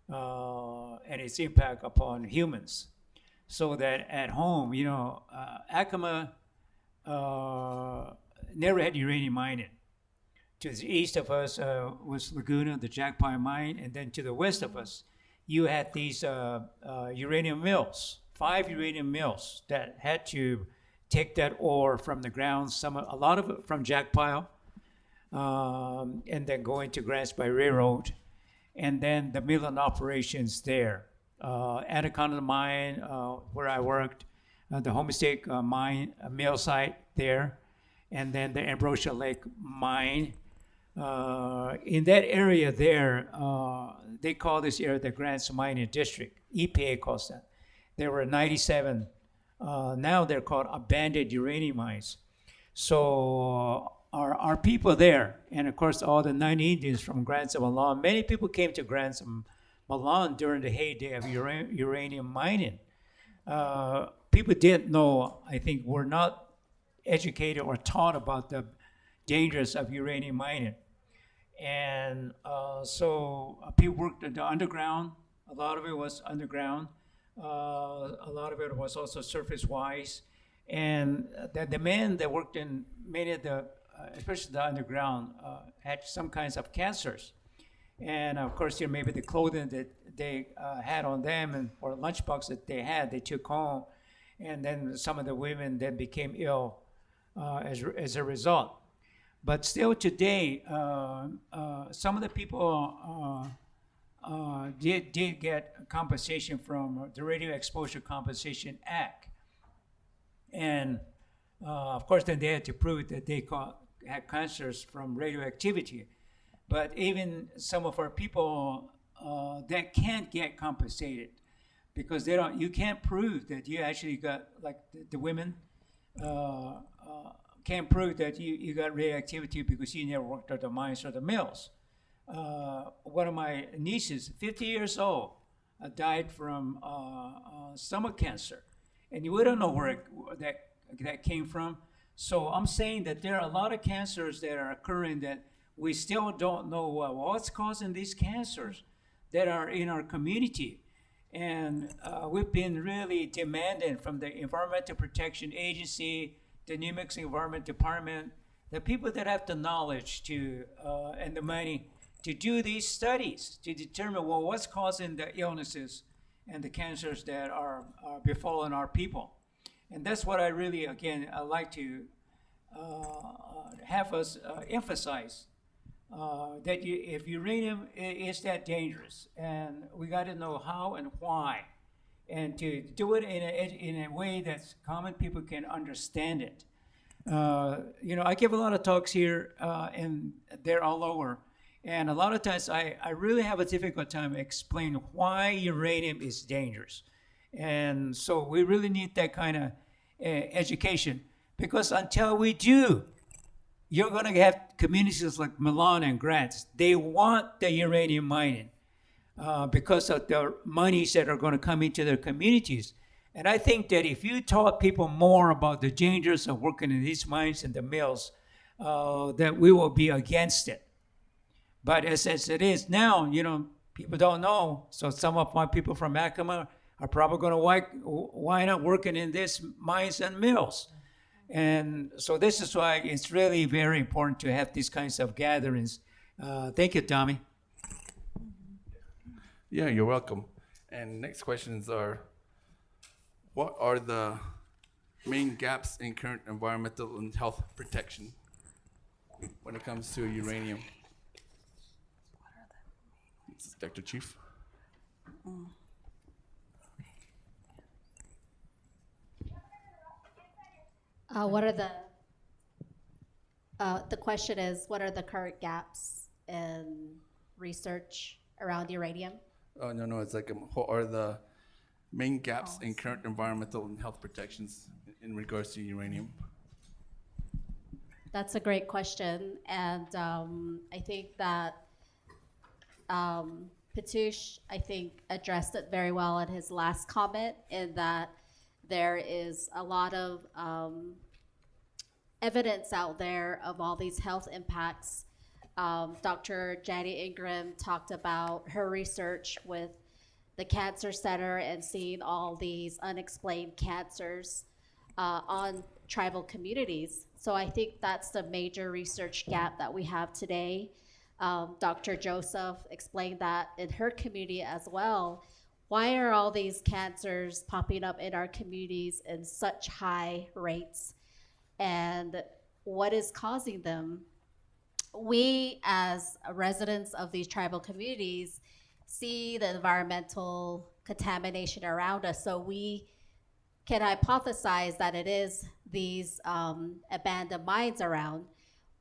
and its impact upon humans. So that at home, Acoma never had uranium mining. To the east of us was Laguna, the Jack Pine mine, and then to the west of us, you had these uranium mills, 5 uranium mills that had to take that ore from the ground, a lot of it from Jack Pile, and then going to Grants by railroad, and then the milling operations there. Anaconda mine, where I worked, the Homestake mine, mill site there, and then the Ambrosia Lake mine. In that area there, they call this area the Grants Mining District. EPA calls that. There were 97. Now they're called abandoned uranium mines. So our people there, and of course all the 9 Indians from Grants and Malone, many people came to Grants and Malone during the heyday of uranium mining. People didn't know, I think, were not educated or taught about the dangers of uranium mining. And so people worked at the underground. A lot of it was underground. A lot of it was also surface-wise. And the men that worked in many of the, especially the underground, had some kinds of cancers. And of course, maybe the clothing that they had on them or lunchbox that they had, they took home. And then some of the women then became ill as a result. But still today, some of the people did get compensation from the Radio Exposure Compensation Act. And of course, then they had to prove that they had cancers from radioactivity. But even some of our people that can't get compensated because you can't prove that you actually got, like the women, can't prove that you got radioactivity because you never worked at the mines or the mills. One of my nieces, 50 years old, died from stomach cancer. And we don't know where that came from. So I'm saying that there are a lot of cancers that are occurring that we still don't know what's causing these cancers that are in our community. And we've been really demanding from the Environmental Protection Agency, the New Mexico Environment Department, the people that have the knowledge and the money to do these studies to determine what's causing the illnesses and the cancers that are befalling our people. And that's what I really, again, I like to have us emphasize, that if uranium is that dangerous, and we got to know how and why, and to do it in a way that common people can understand it. I give a lot of talks here, and they're all over. And a lot of times I really have a difficult time explaining why uranium is dangerous. And so we really need that kind of education, because until we do, you're going to have communities like Milan and Grants. They want the uranium mining because of the monies that are going to come into their communities. And I think that if you taught people more about the dangers of working in these mines and the mills, that we will be against it. But as it is now, people don't know. So some of my people from Acoma are probably going to wind up working in these mines and mills. And so this is why it's really very important to have these kinds of gatherings. Thank you, Tommy. Yeah, you're welcome. And next questions are, what are the main gaps in current environmental and health protection when it comes to uranium? This is Dr. Chief. What are the question is, what are the current gaps in research around uranium? Oh, no, it's like, what are the main gaps in current environmental and health protections in regards to uranium? That's a great question, and I think that Patush, I think, addressed it very well in his last comment, in that there is a lot of evidence out there of all these health impacts. Dr. Janie Ingram talked about her research with the Cancer Center and seeing all these unexplained cancers on tribal communities. So I think that's the major research gap that we have today. Dr. Joseph explained that in her community as well. Why are all these cancers popping up in our communities in such high rates? And what is causing them? We, as residents of these tribal communities, see the environmental contamination around us, so we can hypothesize that it is these abandoned mines around.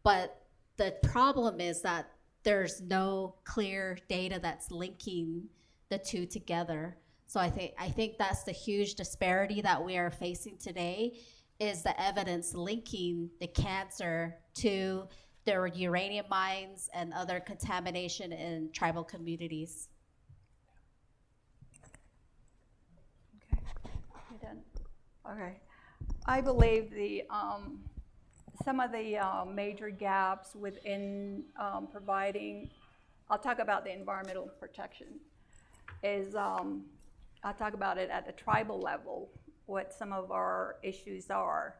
But the problem is that there's no clear data that's linking the two together. So I think that's the huge disparity that we are facing today, is the evidence linking the cancer to the uranium mines and other contamination in tribal communities. Okay, you done? Okay. I believe the some of the major gaps within providing, I'll talk about the environmental protection, is I'll talk about it at the tribal level, what some of our issues are.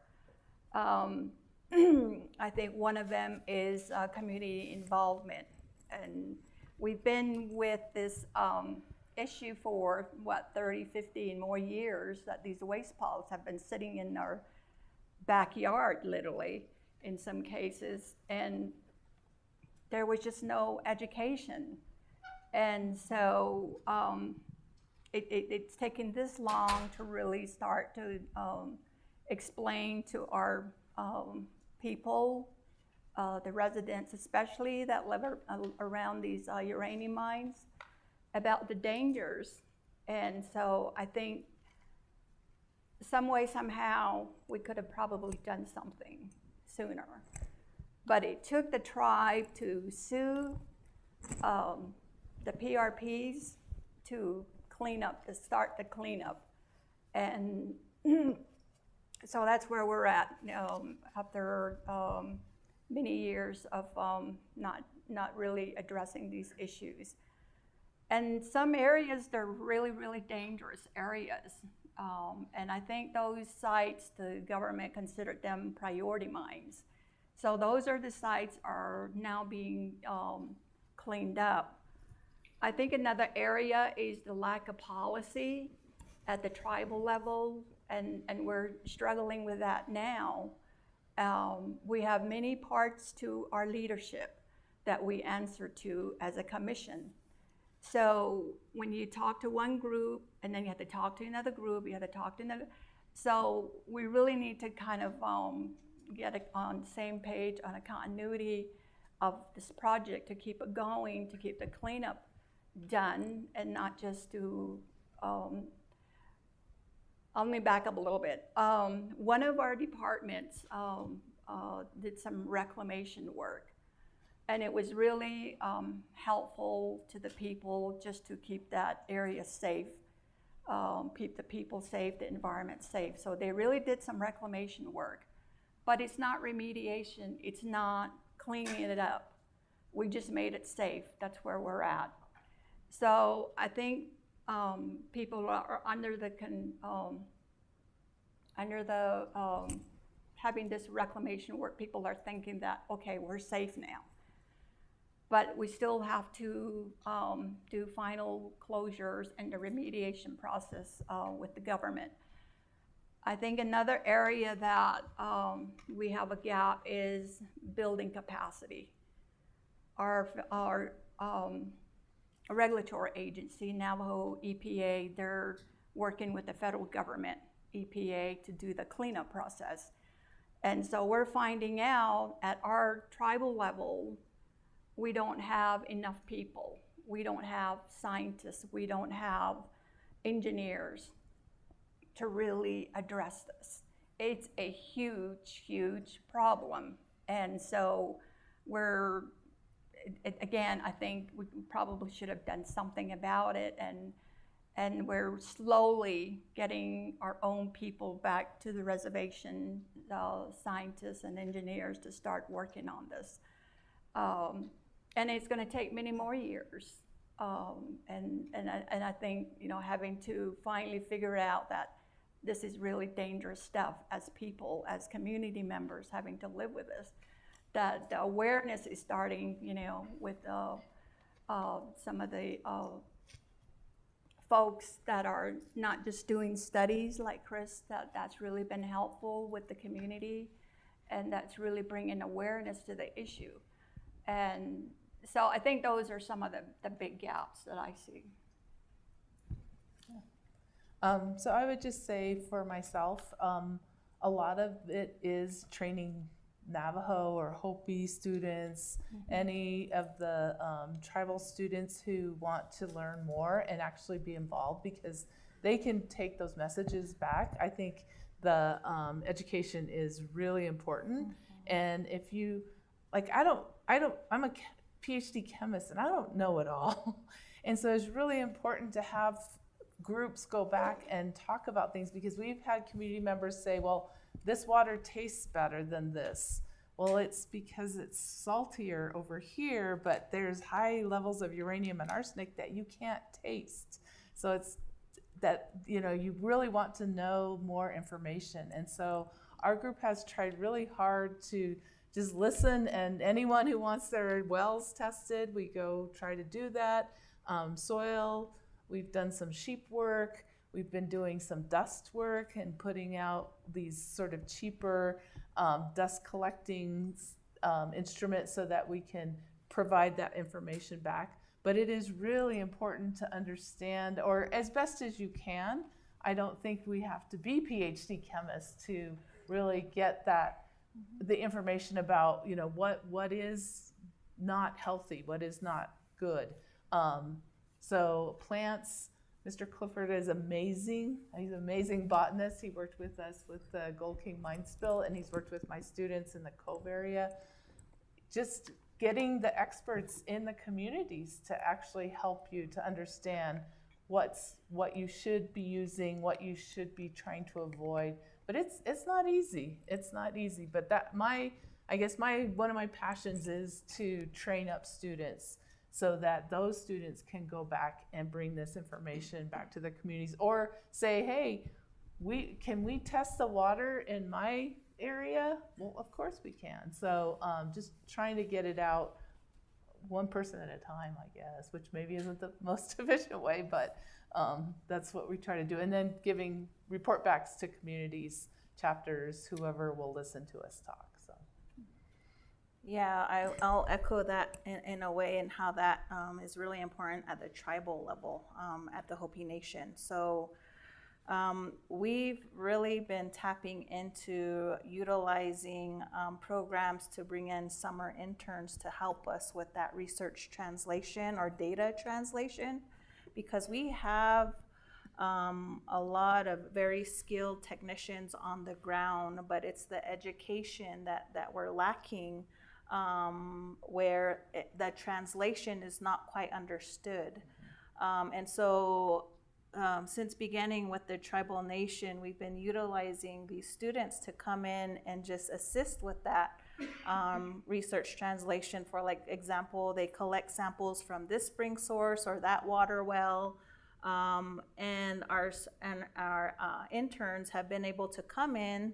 I think one of them is community involvement. And we've been with this issue for, 30, 50 and more years, that these waste piles have been sitting in our backyard, literally, in some cases. And there was just no education. And so it's taken this long to really start to explain to our people, the residents especially that live around these uranium mines, about the dangers. And so I think some way, somehow, we could have probably done something sooner. But it took the tribe to sue the PRPs to clean up, to start the cleanup. And so that's where we're at after many years of not really addressing these issues. And some areas, they're really, really dangerous areas. And I think those sites, the government considered them priority mines. So those are the sites are now being cleaned up. I think another area is the lack of policy at the tribal level, and we're struggling with that now. We have many parts to our leadership that we answer to as a commission. So when you talk to one group, and then you have to talk to another group, you have to talk to another. So we really need to kind of get on the same page on a continuity of this project to keep it going, to keep the cleanup done, and not just to, let me back up a little bit. One of our departments did some reclamation work. And it was really helpful to the people just to keep that area safe, keep the people safe, the environment safe. So they really did some reclamation work. But it's not remediation, it's not cleaning it up. We just made it safe, that's where we're at. So I think people are under the having this reclamation work, people are thinking that, okay, we're safe now. But we still have to do final closures and the remediation process with the government. I think another area that we have a gap is building capacity. Our regulatory agency, Navajo EPA, they're working with the federal government, EPA, to do the cleanup process. And so we're finding out at our tribal level, we don't have enough people. We don't have scientists. We don't have engineers to really address this. It's a huge, huge problem. And so again, I think we probably should have done something about it, and we're slowly getting our own people back to the reservation, scientists and engineers, to start working on this. And it's going to take many more years. And I think, having to finally figure out that this is really dangerous stuff as people, as community members having to live with this, that the awareness is starting, with some of the folks that are not just doing studies like Chris, that's really been helpful with the community, and that's really bringing awareness to the issue. And so I think those are some of the big gaps that I see. So I would just say for myself, a lot of it is training Navajo or Hopi students, any of the tribal students who want to learn more and actually be involved, because they can take those messages back. I think the education is really important. And if you, I'm a PhD chemist and I don't know it all. And so it's really important to have groups go back and talk about things, because we've had community members say, well, this water tastes better than this. Well, it's because it's saltier over here, but there's high levels of uranium and arsenic that you can't taste. So it's that, you really want to know more information. And so our group has tried really hard to just listen, and anyone who wants their wells tested, we go try to do that. Soil, we've done some sheep work. We've been doing some dust work and putting out these sort of cheaper dust collecting instruments so that we can provide that information back. But it is really important to understand, or as best as you can. I don't think we have to be PhD chemists to really get the information about, what is not healthy, what is not good. So plants, Mr. Clifford is amazing. He's an amazing botanist. He worked with us with the Gold King mine spill, and he's worked with my students in the Cove area. Just getting the experts in the communities to actually help you to understand what you should be using, what you should be trying to avoid. But it's not easy. It's not easy. But one of my passions is to train up students, so that those students can go back and bring this information back to the communities, or say, hey, can we test the water in my area? Well, of course we can. So just trying to get it out one person at a time, I guess, which maybe isn't the most efficient way, but that's what we try to do. And then giving report backs to communities, chapters, whoever will listen to us talk. So. Yeah, I'll echo that in a way, and how that is really important at the tribal level, at the Hopi Nation. So we've really been tapping into utilizing programs to bring in summer interns to help us with that research translation or data translation, because we have a lot of very skilled technicians on the ground, but it's the education that we're lacking, where the translation is not quite understood. And so since beginning with the tribal nation, we've been utilizing these students to come in and just assist with that research translation. For example, they collect samples from this spring source or that water well, And our interns have been able to come in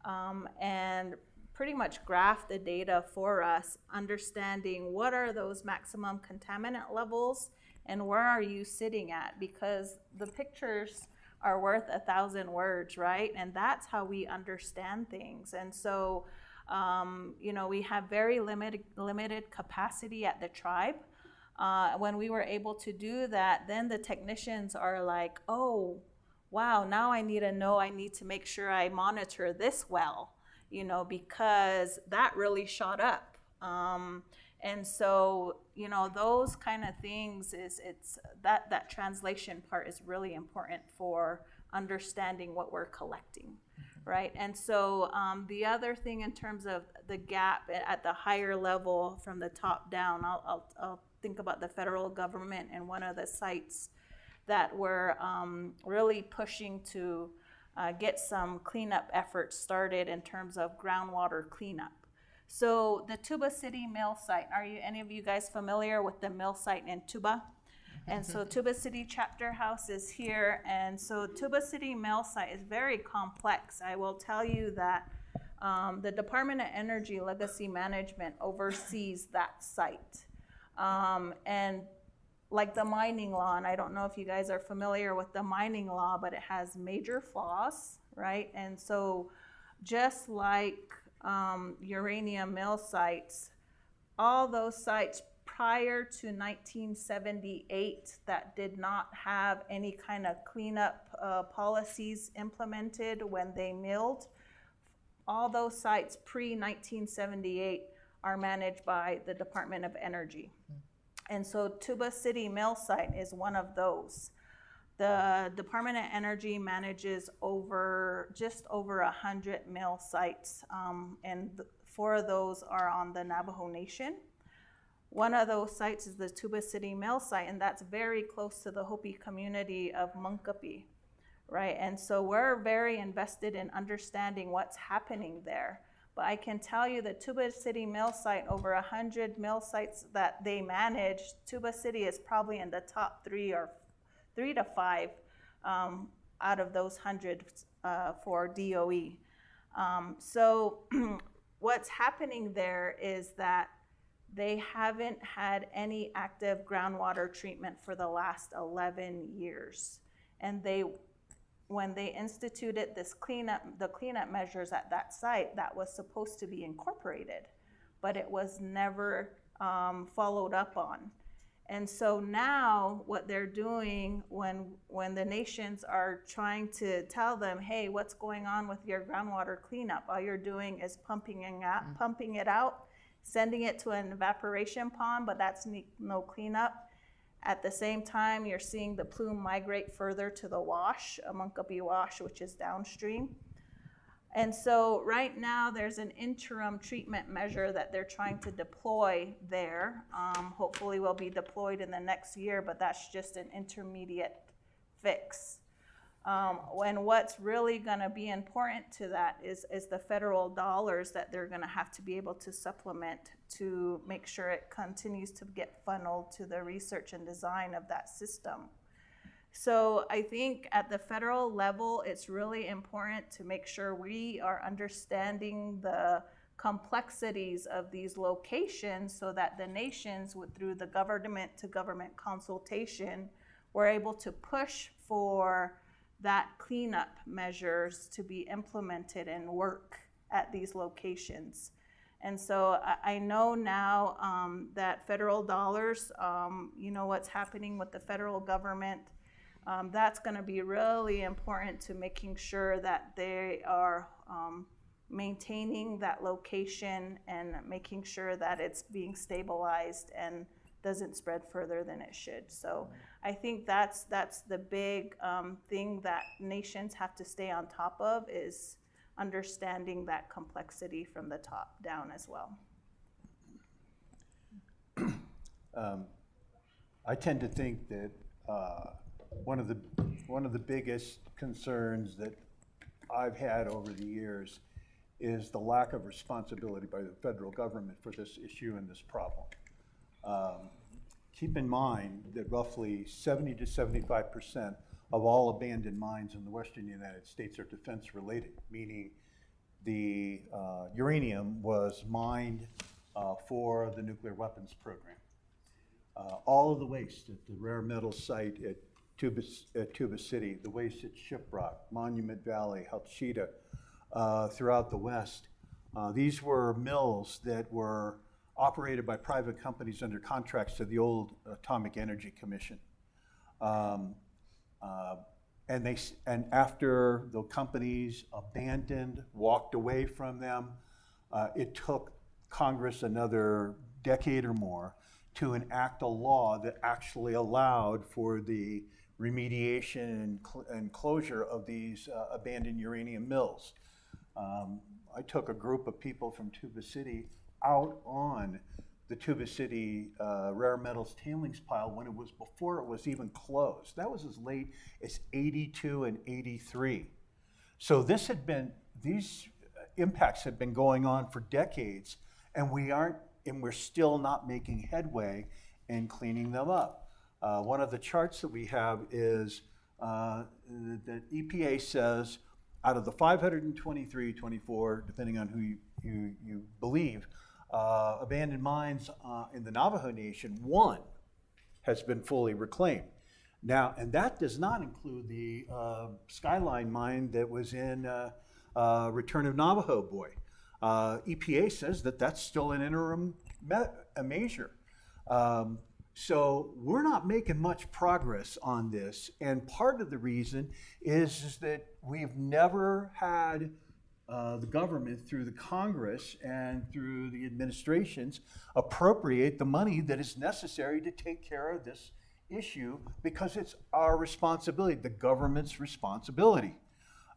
and pretty much graph the data for us, understanding what are those maximum contaminant levels and where are you sitting at, because the pictures are worth 1,000 words, right? And that's how we understand things. And so, we have very limited capacity at the tribe. When we were able to do that, then the technicians are like, oh, wow, now I need to make sure I monitor this well, because that really shot up. And so, those kind of things it's that translation part is really important for understanding what we're collecting, right? And so the other thing in terms of the gap at the higher level from the top down, I'll think about the federal government and one of the sites that we're really pushing to get some cleanup efforts started in terms of groundwater cleanup. So the Tuba City mill site, are any of you guys familiar with the mill site in Tuba? And so Tuba City Chapter House is here. And so Tuba City mill site is very complex. I will tell you that the Department of Energy Legacy Management oversees that site. And like the mining law, and I don't know if you guys are familiar with the mining law, but it has major flaws, right? And so just like uranium mill sites, all those sites prior to 1978 that did not have any kind of cleanup policies implemented when they milled, all those sites pre-1978 are managed by the Department of Energy. And so Tuba City mill site is one of those. The Department of Energy manages just over 100 mill sites, and 4 of those are on the Navajo Nation. One of those sites is the Tuba City mill site, and that's very close to the Hopi community of Munkapi, right? And so we're very invested in understanding what's happening there. But I can tell you the Tuba City mill site, over 100 mill sites that they manage, Tuba City is probably in the top 3 to 5 out of those 100 for DOE. So what's happening there is that they haven't had any active groundwater treatment for the last 11 years. And when they instituted the cleanup measures at that site, that was supposed to be incorporated, but it was never followed up on. And so now what they're doing when the nations are trying to tell them, hey, what's going on with your groundwater cleanup? All you're doing is pumping it out, sending it to an evaporation pond, but that's no cleanup. At the same time, you're seeing the plume migrate further to the wash, Munkapi Wash, which is downstream. And so right now there's an interim treatment measure that they're trying to deploy there. Hopefully will be deployed in the next year, but that's just an intermediate fix. When what's really gonna be important to that is the federal dollars that they're gonna have to be able to supplement to make sure it continues to get funneled to the research and design of that system. So I think at the federal level, it's really important to make sure we are understanding the complexities of these locations so that the nations, through the government to government consultation, were able to push for that cleanup measures to be implemented and work at these locations. And so I know now that federal dollars, what's happening with the federal government, that's going to be really important to making sure that they are maintaining that location and making sure that it's being stabilized and doesn't spread further than it should. So I think that's the big thing that nations have to stay on top of, is understanding that complexity from the top down as well. I tend to think that one of the biggest concerns that I've had over the years is the lack of responsibility by the federal government for this issue and this problem. keep in mind that roughly 70 to 75% of all abandoned mines in the western United States are defense related, meaning the uranium was mined for the nuclear weapons program. All of the waste at the rare metal site at Tuba City, the waste at Shiprock, Monument Valley, Halchita, throughout the West, these were mills that were operated by private companies under contracts to the old Atomic Energy Commission. And after the companies abandoned, walked away from them, it took Congress another decade or more to enact a law that actually allowed for the remediation and closure of these abandoned uranium mills. I took a group of people from Tuba City out on the Tuba City rare metals tailings pile when it was before it was even closed. That was as late as 82 and 83. So these impacts have been going on for decades, and we're still not making headway in cleaning them up. One of the charts that we have is that EPA says out of the 523, 24, depending on who you believe, abandoned mines in the Navajo Nation, one has been fully reclaimed. Now, and that does not include the Skyline mine that was in Return of Navajo Boy. EPA says that that's still an interim measure. So we're not making much progress on this, and part of the reason is that we've never had the government, through the Congress and through the administrations, appropriate the money that is necessary to take care of this issue, because it's our responsibility, the government's responsibility.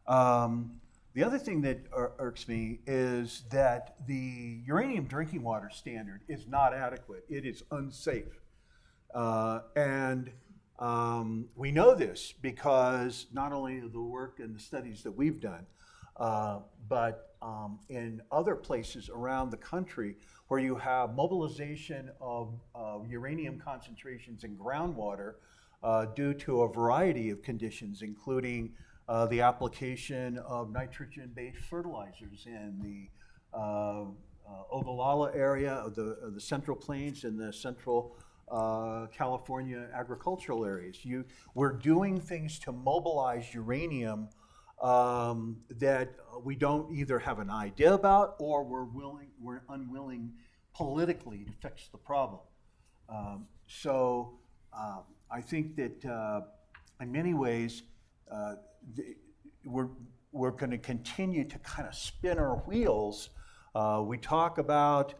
The other thing that irks me is that the uranium drinking water standard is not adequate. It is unsafe. And we know this because not only of the work and the studies that we've done, but in other places around the country where you have mobilization of uranium concentrations in groundwater due to a variety of conditions, including the application of nitrogen-based fertilizers in the Ogallala area of the Central Plains and the Central California agricultural areas. We're doing things to mobilize uranium that we don't either have an idea about, or we're unwilling politically to fix the problem. So I think that in many ways we're going to continue to kind of spin our wheels. We talk about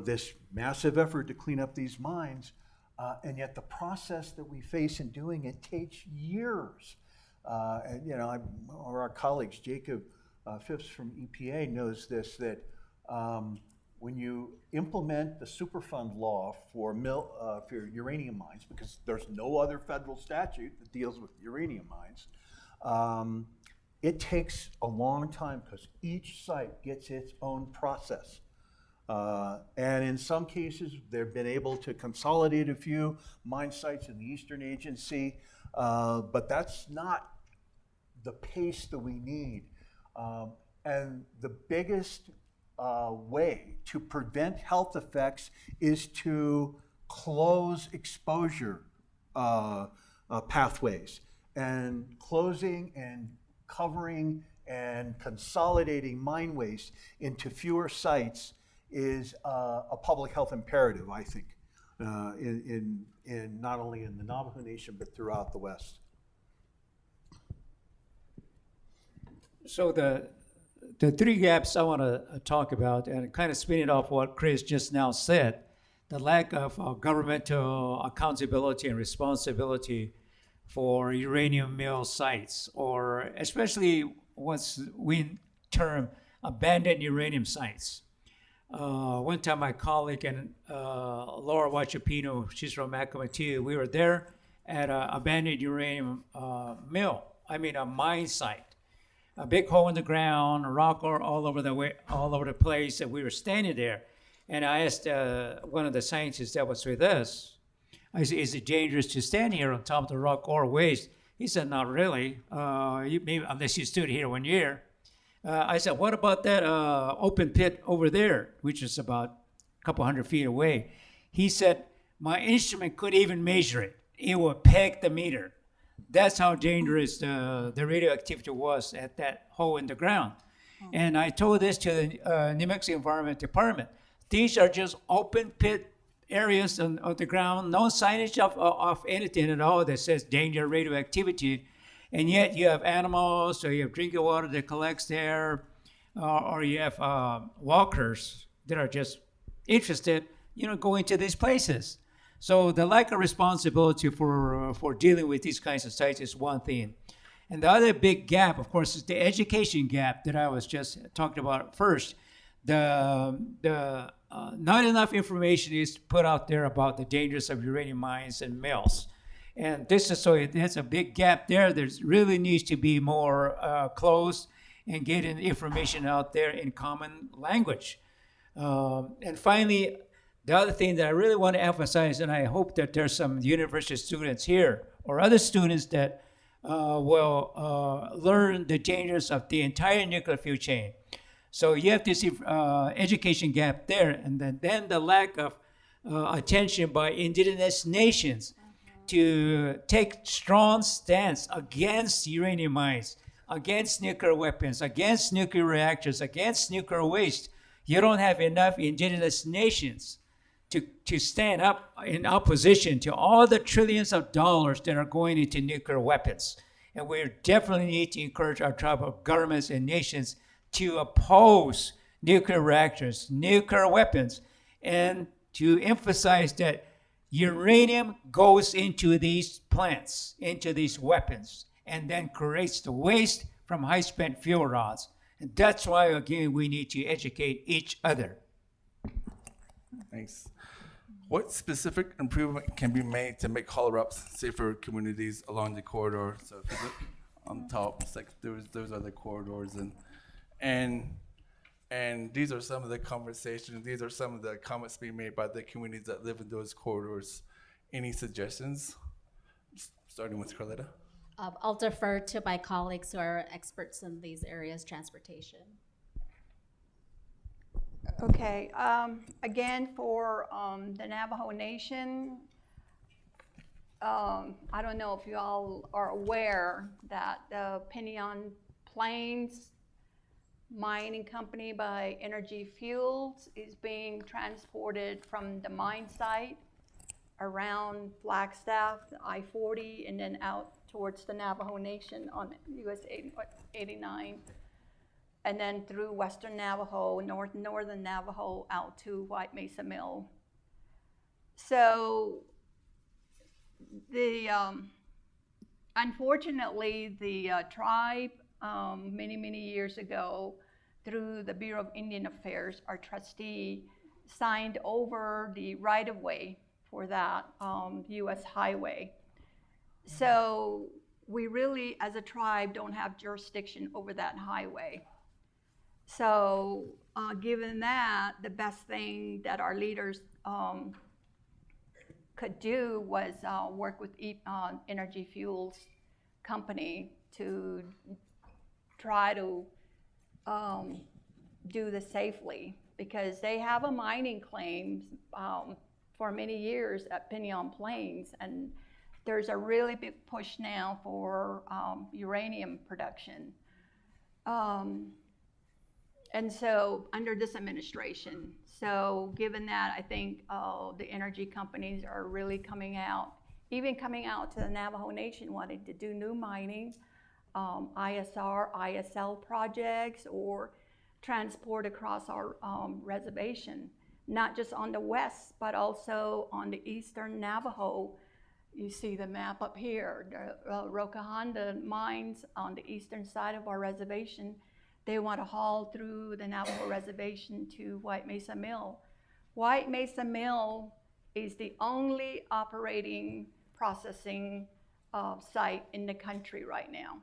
this massive effort to clean up these mines, and yet the process that we face in doing it takes years. And or our colleagues, Jacob Phipps from EPA knows this, that when you implement the Superfund law for uranium mines, because there's no other federal statute that deals with uranium mines, it takes a long time because each site gets its own process. And in some cases, they've been able to consolidate a few mine sites in the Eastern Agency, but that's not the pace that we need. And the biggest way to prevent health effects is to close exposure pathways. And closing and covering and consolidating mine waste into fewer sites is a public health imperative, I think, in not only in the Navajo Nation, but throughout the West. So the three gaps I want to talk about, and kind of spinning off what Chris just now said, the lack of governmental accountability and responsibility for uranium mill sites, or especially what we term abandoned uranium sites. One time my colleague and Laura Wachapino, she's from Accomatillo, we were there at an abandoned uranium mill, a mine site. A big hole in the ground, a rock all over the place, and we were standing there. And I asked one of the scientists that was with us, I said, is it dangerous to stand here on top of the rock or waste? He said, not really, maybe unless you stood here 1 year. I said, what about that open pit over there, which is about a couple 100 feet away? He said, my instrument could even measure it. It would peg the meter. That's how dangerous the radioactivity was at that hole in the ground. And I told this to the New Mexico Environment Department. These are just open pit areas on the ground, no signage of anything at all that says danger radioactivity. And yet you have animals, or you have drinking water that collects there, or you have walkers that are just interested, going to these places. So the lack of responsibility for dealing with these kinds of sites is one thing. And the other big gap, of course, is the education gap that I was just talking about first. Not enough information is put out there about the dangers of uranium mines and mills. And there's a big gap there. There's really needs to be more closed and getting information out there in common language. And finally, the other thing that I really want to emphasize, and I hope that there's some university students here or other students that will learn the dangers of the entire nuclear fuel chain. So you have this education gap there, and then the lack of attention by indigenous nations to take strong stance against uranium mines, against nuclear weapons, against nuclear reactors, against nuclear waste. You don't have enough indigenous nations to stand up in opposition to all the trillions of dollars that are going into nuclear weapons. And we definitely need to encourage our tribal governments and nations to oppose nuclear reactors, nuclear weapons, and to emphasize that uranium goes into these plants, into these weapons, and then creates the waste from high-spent fuel rods. And that's why, again, we need to educate each other. Thanks. What specific improvement can be made to make Holler-Ups safer communities along the corridor? So if you look on top, it's like those are the corridors, and these are some of the conversations. These are some of the comments being made by the communities that live in those corridors. Any suggestions? Starting with Carletta. I'll defer to my colleagues who are experts in these areas, transportation. Okay, again, for the Navajo Nation, I don't know if you all are aware that the Pinion Plains mining company by Energy Fuels is being transported from the mine site around Flagstaff, I-40, and then out towards the Navajo Nation on US 89. And then through Western Navajo, Northern Navajo, out to White Mesa Mill. So unfortunately, the tribe, many years ago, through the Bureau of Indian Affairs, our trustee signed over the right-of-way for that US highway. So we really, as a tribe, don't have jurisdiction over that highway. So given that, the best thing that our leaders could do was work with Energy Fuels company to try to do this safely, because they have a mining claim for many years at Pinion Plains, and there's a really big push now for uranium production. And so under this administration, so given that, I think the energy companies are really coming out, even coming out to the Navajo Nation wanting to do new mining, ISR, ISL projects, or transport across our reservation, not just on the west, but also on the eastern Navajo. You see the map up here, the Rocahonda mines on the eastern side of our reservation. They want to haul through the Navajo reservation to White Mesa Mill. White Mesa Mill is the only operating processing site in the country right now.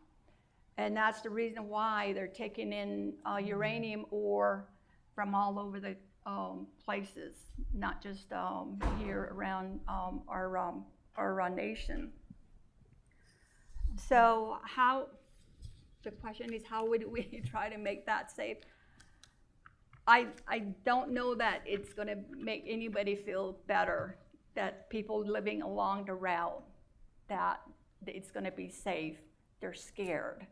And that's the reason why they're taking in uranium ore from all over the places, not just here around our nation. So the question is, how would we try to make that safe? I don't know that it's going to make anybody feel better, that people living along the route, that it's going to be safe. They're scared.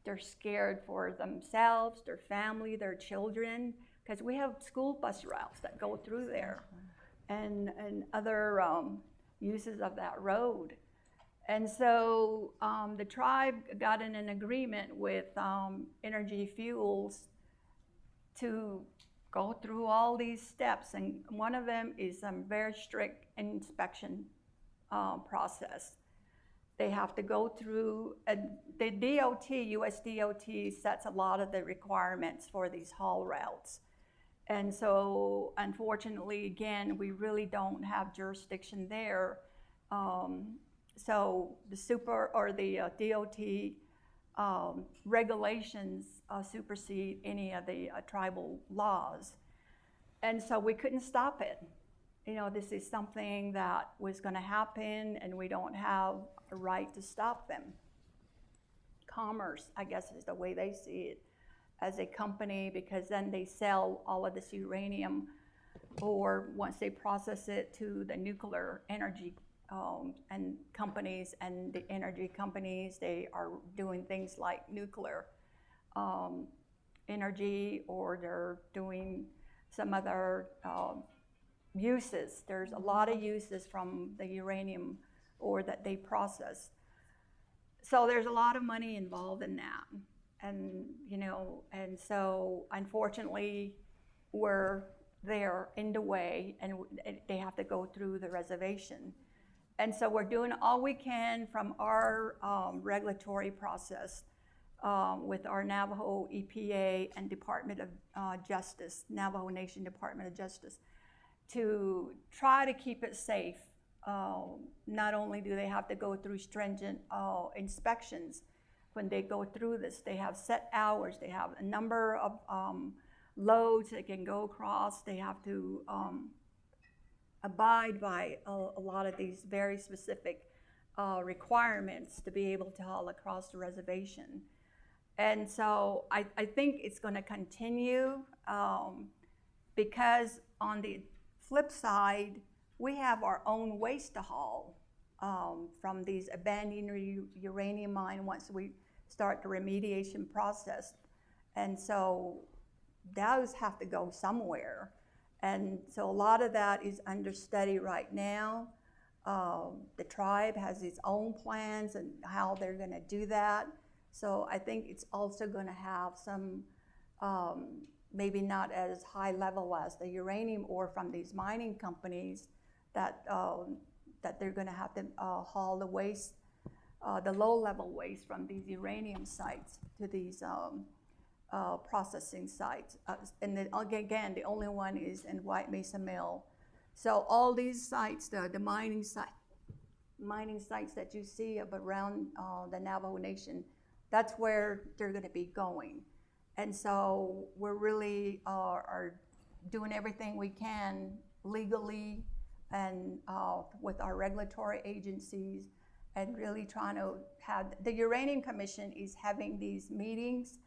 They're scared for themselves, their family, their children, because we have school bus routes that go through there and other uses of that road. And so the tribe got in an agreement with Energy Fuels to go through all these steps, and one of them is a very strict inspection process. They have to go through, the DOT, US DOT sets a lot of the requirements for these haul routes. And so unfortunately, again, we really don't have jurisdiction there. So the DOT regulations supersede any of the tribal laws. And so we couldn't stop it. You know, this is something that was going to happen, and we don't have a right to stop them. Commerce, I guess, is the way they see it as a company, because then they sell all of this uranium, or once they process it, to the nuclear energy and companies, and the energy companies, they are doing things like nuclear energy, or they're doing some other uses. There's a lot of uses from the uranium or that they process. So there's a lot of money involved in that. And, you know, and so unfortunately we're there in the way, and they have to go through the reservation. And so we're doing all we can from our regulatory process with our Navajo EPA and Department of Justice, Navajo Nation Department of Justice, to try to keep it safe. Not only do they have to go through stringent inspections, when they go through this, they have set hours, they have a number of loads that can go across, they have to abide by a lot of these very specific requirements to be able to haul across the reservation. And so I think it's going to continue because on the flip side, we have our own waste to haul from these abandoned uranium mine once we start the remediation process. And so those have to go somewhere. And so a lot of that is under study right now. The tribe has its own plans and how they're going to do that. So I think it's also going to have some, maybe not as high level as the uranium ore from these mining companies, that they're going to have to haul the waste, the low-level waste from these uranium sites to these processing sites. And then again, the only one is in White Mesa Mill. So all these sites, the mining sites that you see up around the Navajo Nation, that's where they're going to be going. And so we're really are doing everything we can legally and with our regulatory agencies, and really trying to have, the Uranium Commission is having these meetings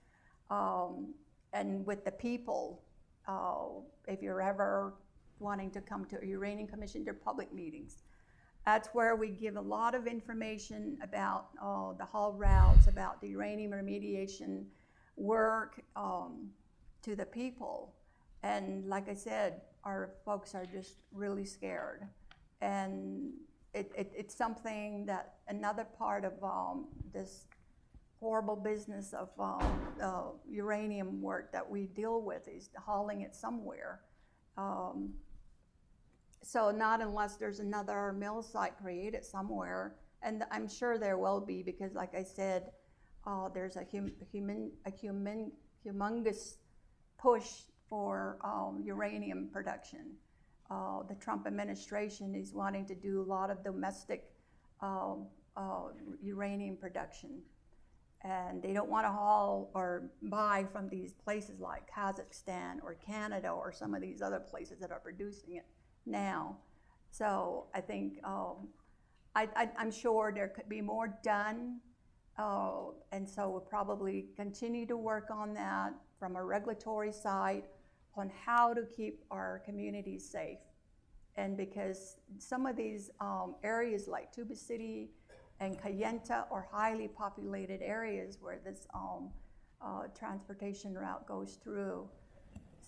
and with the people. If you're ever wanting to come to a Uranium Commission, they're public meetings. That's where we give a lot of information about the haul routes, about the uranium remediation work to the people. And like I said, our folks are just really scared. And it's something that another part of this horrible business of uranium work that we deal with is hauling it somewhere. So not unless there's another mill site created somewhere, and I'm sure there will be, because like I said, there's a humongous push for uranium production. The Trump administration is wanting to do a lot of domestic uranium production. And they don't want to haul or buy from these places like Kazakhstan or Canada or some of these other places that are producing it now. So I think I'm sure there could be more done, and so we'll probably continue to work on that from a regulatory side on how to keep our communities safe. And because some of these areas like Tuba City and Kayenta are highly populated areas where this transportation route goes through.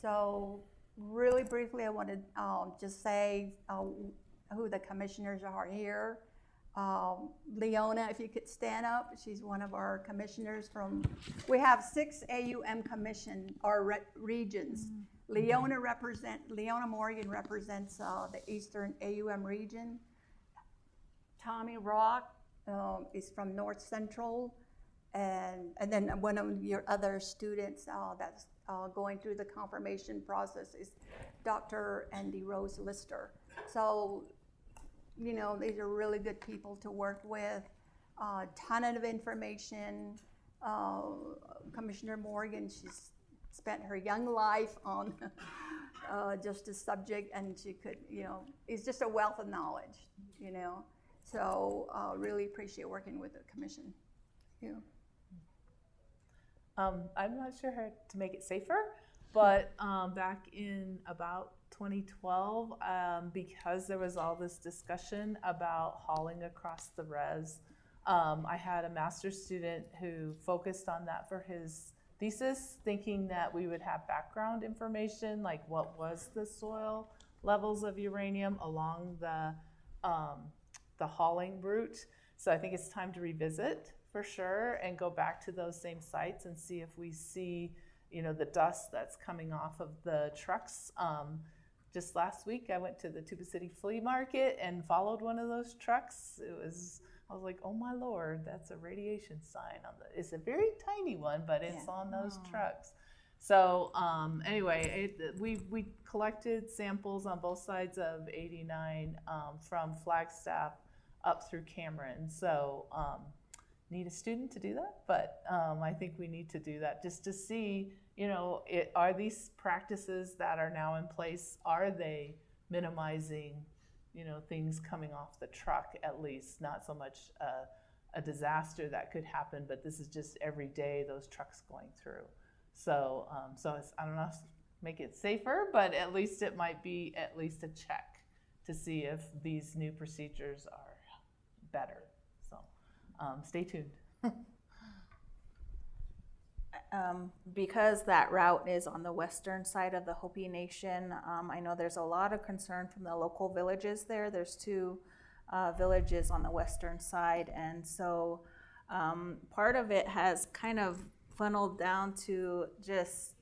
So really briefly, I want to just say who the commissioners are here. Leona, if you could stand up, she's one of our commissioners we have 6 AUM commission or regions. Leona Morgan represents the Eastern AUM region. Tommy Rock is from North Central, and then one of your other students that's going through the confirmation process is Dr. Andy Rose Lister. So, you know, these are really good people to work with. Ton of information. Commissioner Morgan, she's spent her young life on just this subject, and she could, you know, it's just a wealth of knowledge, you know. So really appreciate working with the commission. Thank you. I'm not sure how to make it safer, but back in about 2012, because there was all this discussion about hauling across the res, I had a master's student who focused on that for his thesis, thinking that we would have background information, like what was the soil levels of uranium along the hauling route. So I think it's time to revisit for sure and go back to those same sites and see if we see, you know, the dust that's coming off of the trucks. Just last week, I went to the Tuba City Flea Market and followed one of those trucks. I was like, oh my Lord, that's a radiation sign on it's a very tiny one, but it's on those trucks. So anyway, we collected samples on both sides of 89 from Flagstaff up through Cameron. So need a student to do that, but I think we need to do that just to see, you know, are these practices that are now in place, are they minimizing, you know, things coming off the truck, at least, not so much a disaster that could happen, but this is just every day those trucks going through. So, I don't know, make it safer, but at least it might be at least a check to see if these new procedures are better. So stay tuned. Because that route is on the western side of the Hopi Nation, I know there's a lot of concern from the local villages there. There's 2 villages on the western side, and so part of it has kind of funneled down to just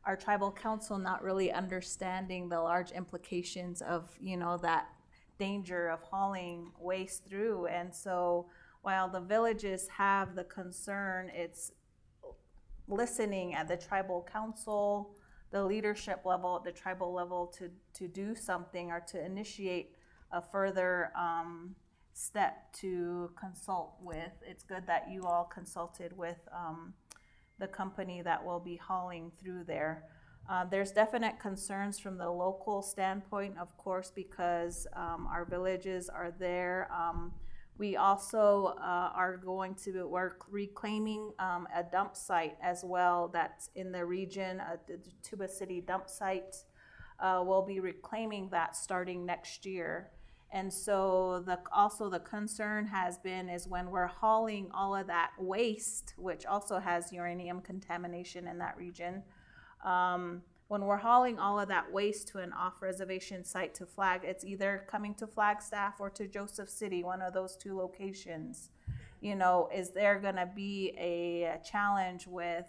our tribal council not really understanding the large implications of, you know, that danger of hauling waste through. And so while the villages have the concern, it's listening at the tribal council, the leadership level, at the tribal level to do something or to initiate a further step to consult with. It's good that you all consulted with the company that will be hauling through there. There's definite concerns from the local standpoint, of course, because our villages are there. We also are going to work reclaiming a dump site as well that's in the region, the Tuba City dump site. We'll be reclaiming that starting next year. And so also the concern has been is when we're hauling all of that waste, which also has uranium contamination in that region, when we're hauling all of that waste to an off-reservation site to Flag, it's either coming to Flagstaff or to Joseph City, one of those 2 locations. You know, is there gonna be a challenge with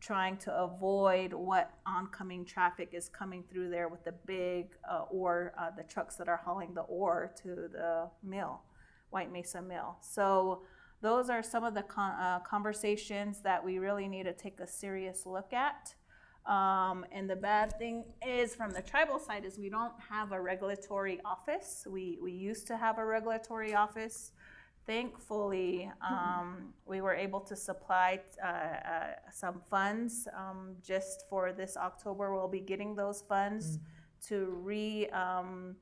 trying to avoid what oncoming traffic is coming through there with the big ore, the trucks that are hauling the ore to the mill, White Mesa Mill. So those are some of the conversations that we really need to take a serious look at. And the bad thing is from the tribal side is we don't have a regulatory office. We used to have a regulatory office. thankfully, we were able to supply some funds just for this October. We'll be getting those funds to reignite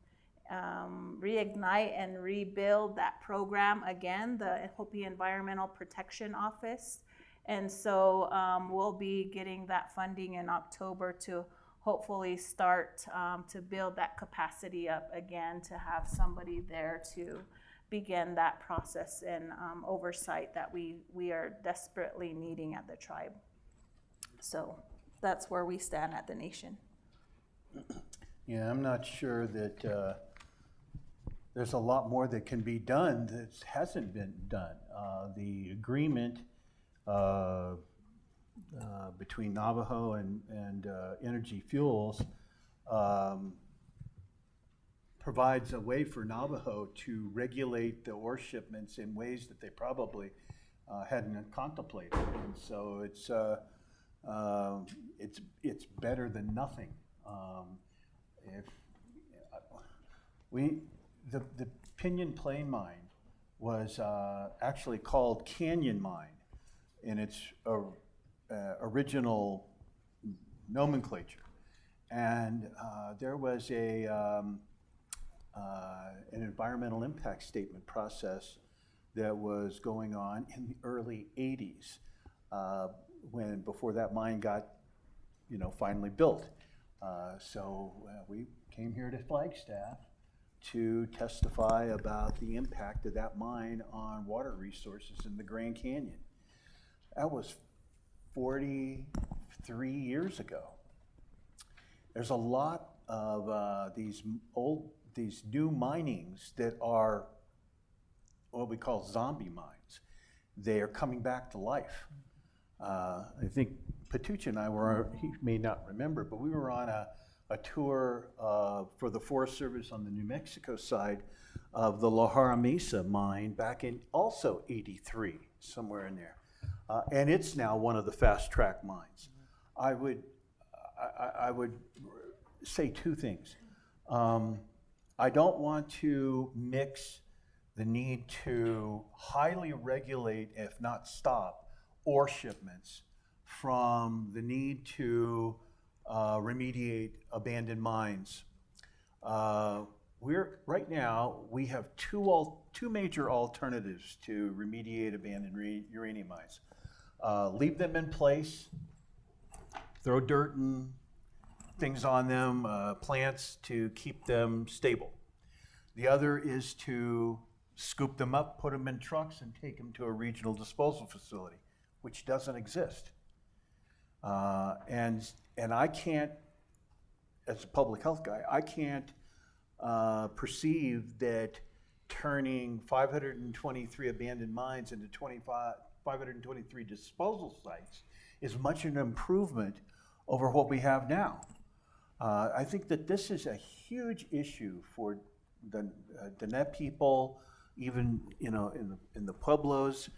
and rebuild that program again, the Hopi Environmental Protection Office. And so we'll be getting that funding in October to hopefully start to build that capacity up again, to have somebody there to begin that process and oversight that we are desperately needing at the tribe. So that's where we stand at the nation. Yeah, I'm not sure that there's a lot more that can be done that hasn't been done. The agreement between Navajo and Energy Fuels provides a way for Navajo to regulate the ore shipments in ways that they probably hadn't contemplated, and so it's better than nothing. The Pinyon Plain mine was actually called Canyon Mine in its original nomenclature, and there was an environmental impact statement process that was going on in the early 80s, before that mine got, finally built. So we came here to Flagstaff to testify about the impact of that mine on water resources in the Grand Canyon. That was 43 years ago. There's a lot of these new minings that are what we call zombie mines. They are coming back to life. I think Patucha and I he may not remember, but we were on a tour for the Forest Service on the New Mexico side of the La Jara Mesa mine back in also 83, somewhere in there. And it's now one of the fast track mines. I would say two things. I don't want to mix the need to highly regulate, if not stop, ore shipments from the need to remediate abandoned mines. Right now, we have two major alternatives to remediate abandoned uranium mines. Leave them in place, throw dirt and things on them, plants to keep them stable. The other is to scoop them up, put them in trucks, and take them to a regional disposal facility, which doesn't exist. And I can't, as a public health guy, I can't perceive that turning 523 abandoned mines into 523 disposal sites is much an improvement over what we have now. I think that this is a huge issue for the Diné people, even in the Pueblos,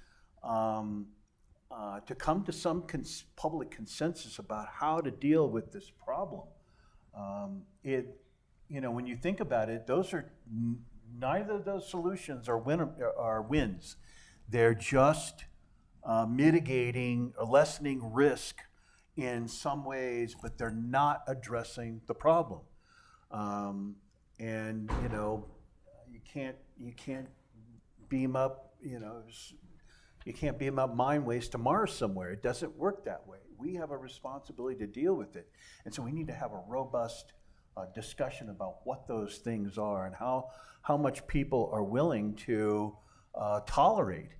to come to some public consensus about how to deal with this problem. When you think about it, neither of those solutions are wins. They're just mitigating or lessening risk in some ways, but they're not addressing the problem. And you can't beam up, you can't beam up mine waste to Mars somewhere. It doesn't work that way. We have a responsibility to deal with it. And so we need to have a robust discussion about what those things are and how much people are willing to tolerate.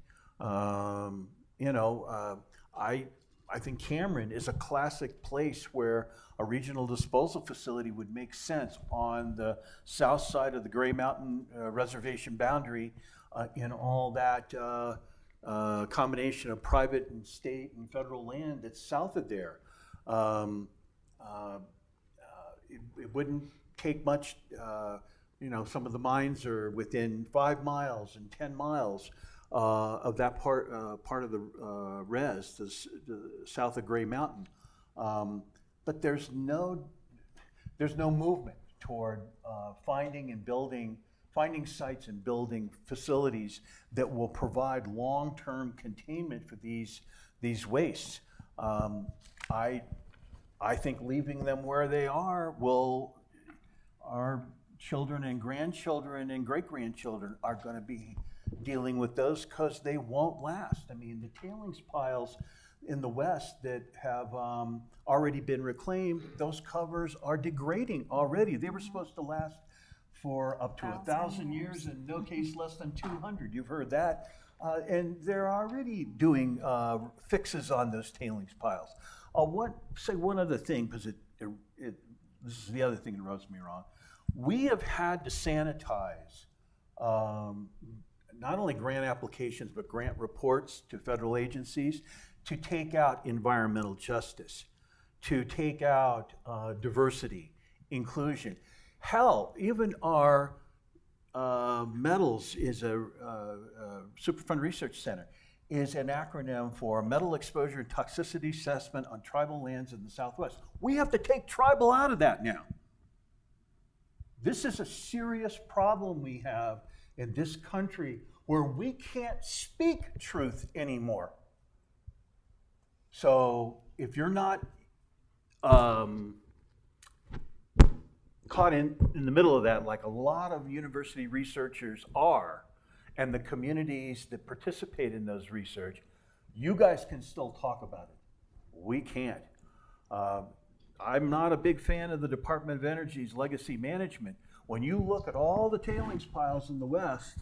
I think Cameron is a classic place where a regional disposal facility would make sense on the south side of the Gray Mountain Reservation boundary in all that combination of private and state and federal land that's south of there. It wouldn't take much, some of the mines are within 5 miles and 10 miles of that part of the res, the south of Gray Mountain. But there's no movement toward finding and building finding sites and building facilities that will provide long-term containment for these wastes. I think leaving them where they are our children and grandchildren and great-grandchildren are going to be dealing with those because they won't last. I mean, the tailings piles in the West that have already been reclaimed, those covers are degrading already. They were supposed to last for up to 1,000 years, in no case less than 200. You've heard that. And they're already doing fixes on those tailings piles. I'll say one other thing, because this is the other thing that rubs me wrong. We have had to sanitize not only grant applications, but grant reports to federal agencies to take out environmental justice, to take out diversity, inclusion. Hell, even our metals is a Superfund Research Center is an acronym for Metal Exposure and Toxicity Assessment on Tribal Lands in the Southwest. We have to take tribal out of that now. This is a serious problem we have in this country where we can't speak truth anymore. So if you're not caught in the middle of that, like a lot of university researchers are, and the communities that participate in those research, you guys can still talk about it. We can't. I'm not a big fan of the Department of Energy's legacy management. When you look at all the tailings piles in the West,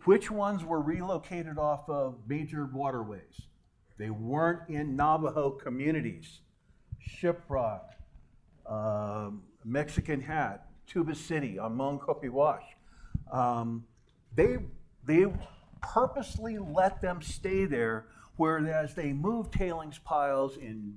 which ones were relocated off of major waterways? They weren't in Navajo communities. Shiprock, Mexican Hat, Tuba City on Moncopi Wash. They purposely let them stay there, whereas they moved tailings piles in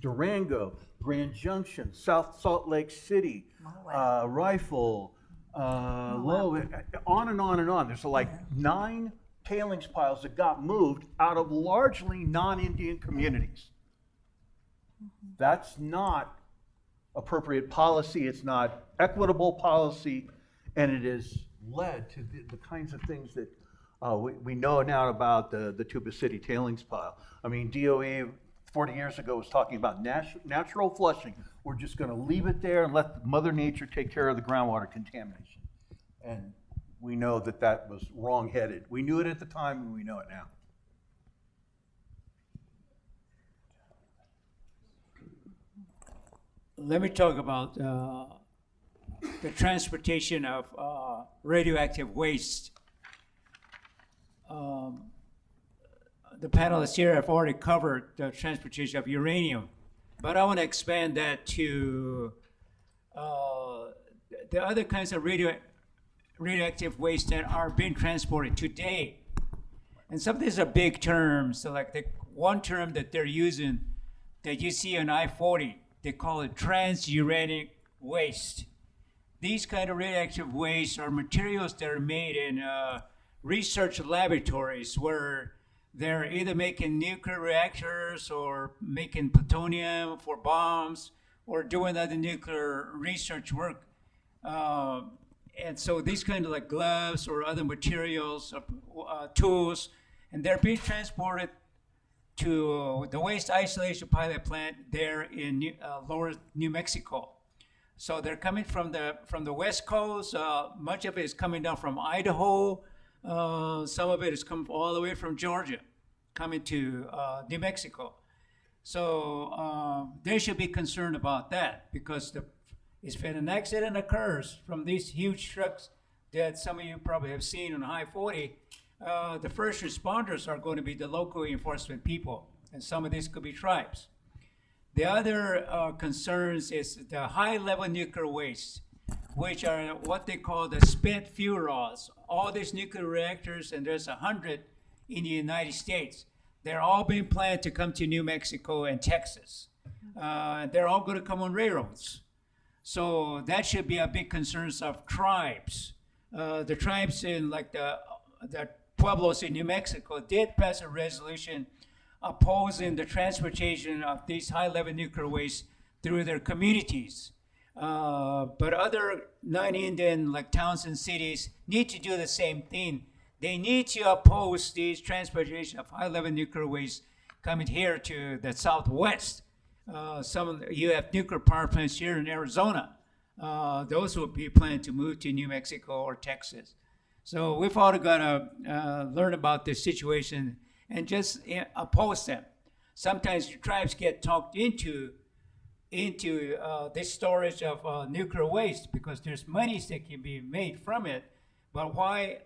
Durango, Grand Junction, South Salt Lake City, Rifle, Low, on and on and on. There's like 9 tailings piles that got moved out of largely non-Indian communities. That's not appropriate policy, it's not equitable policy, and it has led to the kinds of things that we know now about the Tuba City tailings pile. I mean, DOE 40 years ago was talking about natural flushing. We're just going to leave it there and let Mother Nature take care of the groundwater contamination. And we know that that was wrong-headed. We knew it at the time, and we know it now. Let me talk about the transportation of radioactive waste. The panelists here have already covered the transportation of uranium, but I want to expand that to the other kinds of radioactive waste that are being transported today. And some of these are big terms. So like the one term that they're using that you see on I-40, they call it transuranic waste. These kind of radioactive waste are materials that are made in research laboratories where they're either making nuclear reactors or making plutonium for bombs or doing other nuclear research work. And so these kind of like gloves or other materials, tools, and they're being transported to the waste isolation pilot plant there in lower New Mexico. So they're coming from the West Coast. Much of it is coming down from Idaho. Some of it is coming all the way from Georgia, coming to New Mexico. So they should be concerned about that, because if an accident occurs from these huge trucks that some of you probably have seen on I-40, the first responders are going to be the local enforcement people, and some of these could be tribes. The other concerns is the high-level nuclear waste, which are what they call the spent fuel rods. All these nuclear reactors, and there's 100 in the United States, they're all being planned to come to New Mexico and Texas. They're all going to come on railroads. So that should be a big concern of tribes. The tribes in like the Pueblos in New Mexico did pass a resolution opposing the transportation of these high-level nuclear waste through their communities. But other non-Indian like towns and cities need to do the same thing. They need to oppose these transportation of high-level nuclear waste coming here to the Southwest. You have nuclear power plants here in Arizona. Those will be planning to move to New Mexico or Texas. So we've all got to learn about this situation and just oppose them. Sometimes tribes get talked into this storage of nuclear waste because there's monies that can be made from it. But why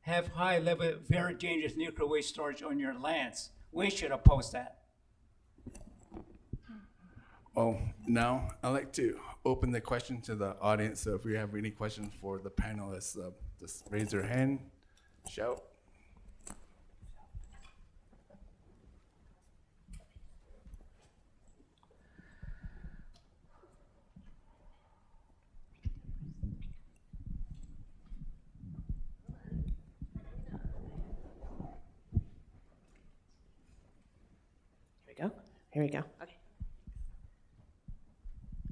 have high-level, very dangerous nuclear waste storage on your lands? We should oppose that. Oh, now I'd like to open the question to the audience. So if we have any questions for the panelists, just raise your hand, shout. Here we go. Okay.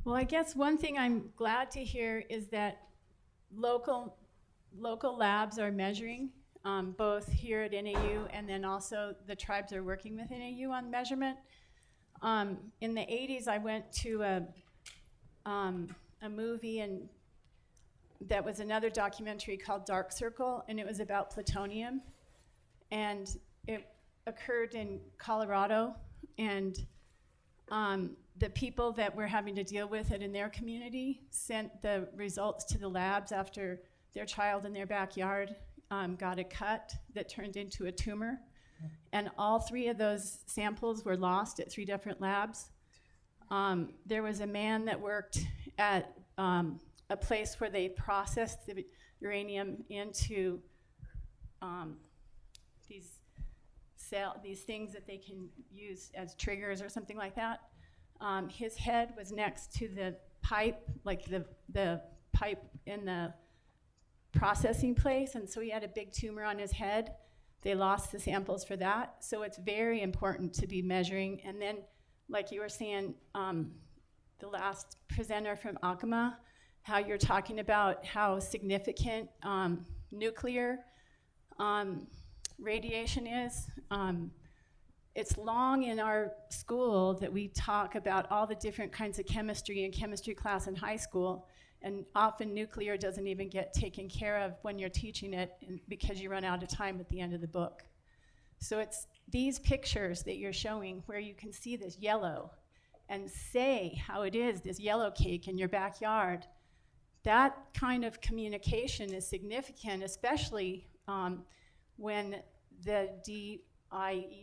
Well, I guess one thing I'm glad to hear is that local labs are measuring, both here at NAU and then also the tribes are working with NAU on measurement. In the 80s, I went to a movie and that was another documentary called Dark Circle, and it was about plutonium. And it occurred in Colorado, and the people that were having to deal with it in their community sent the results to the labs after their child in their backyard got a cut that turned into a tumor. And all 3 of those samples were lost at 3 different labs. There was a man that worked at a place where they processed the uranium into these things that they can use as triggers or something like that. His head was next to the pipe, like the pipe in the processing place, and so he had a big tumor on his head. They lost the samples for that. So it's very important to be measuring. And then, like you were saying, the last presenter from Acoma, how you're talking about how significant nuclear radiation is. It's long in our school that we talk about all the different kinds of chemistry in chemistry class in high school, and often nuclear doesn't even get taken care of when you're teaching it because you run out of time at the end of the book. So it's these pictures that you're showing where you can see this yellow and say how it is, this yellow cake in your backyard. That kind of communication is significant, especially when the DIE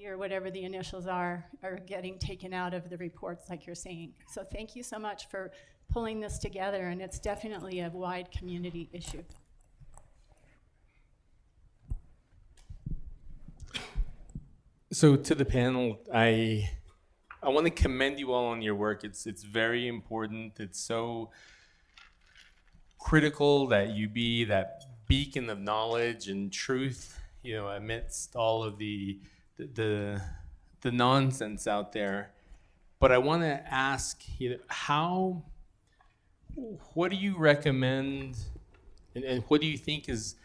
or whatever the initials are getting taken out of the reports like you're saying. So thank you so much for pulling this together, and it's definitely a wide community issue. So to the panel, I want to commend you all on your work. It's very important. It's so critical that you be that beacon of knowledge and truth, you know, amidst all of the nonsense out there. But I want to ask, you know, what do you recommend and what do you think is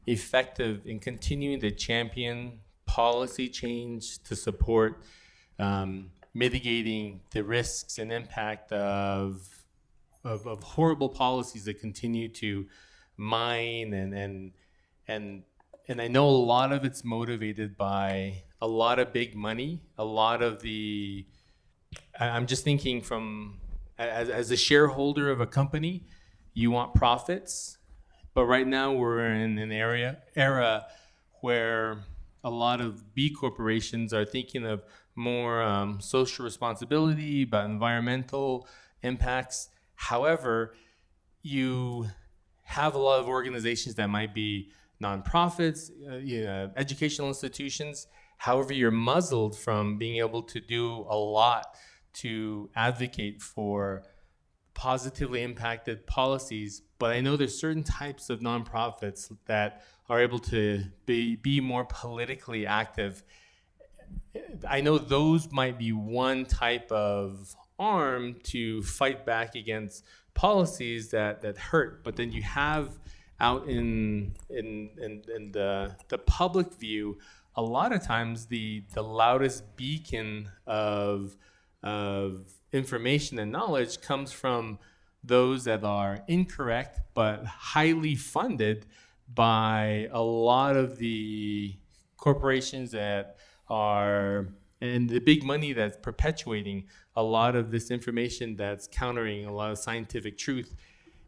effective in continuing to champion policy change to support mitigating the risks and impact of horrible policies that continue to mine and I know a lot of it's motivated by a lot of big money, a lot of the, I'm just thinking from, as a shareholder of a company, you want profits, but right now we're in an era where a lot of B corporations are thinking of more social responsibility, about environmental impacts. However, you have a lot of organizations that might be nonprofits, educational institutions. However, you're muzzled from being able to do a lot to advocate for positively impacted policies. But I know there's certain types of nonprofits that are able to be more politically active. I know those might be one type of arm to fight back against policies that hurt. But then you have out in the public view, a lot of times the loudest beacon of information and knowledge comes from those that are incorrect but highly funded by a lot of the corporations that are, and the big money that's perpetuating a lot of this information that's countering a lot of scientific truth.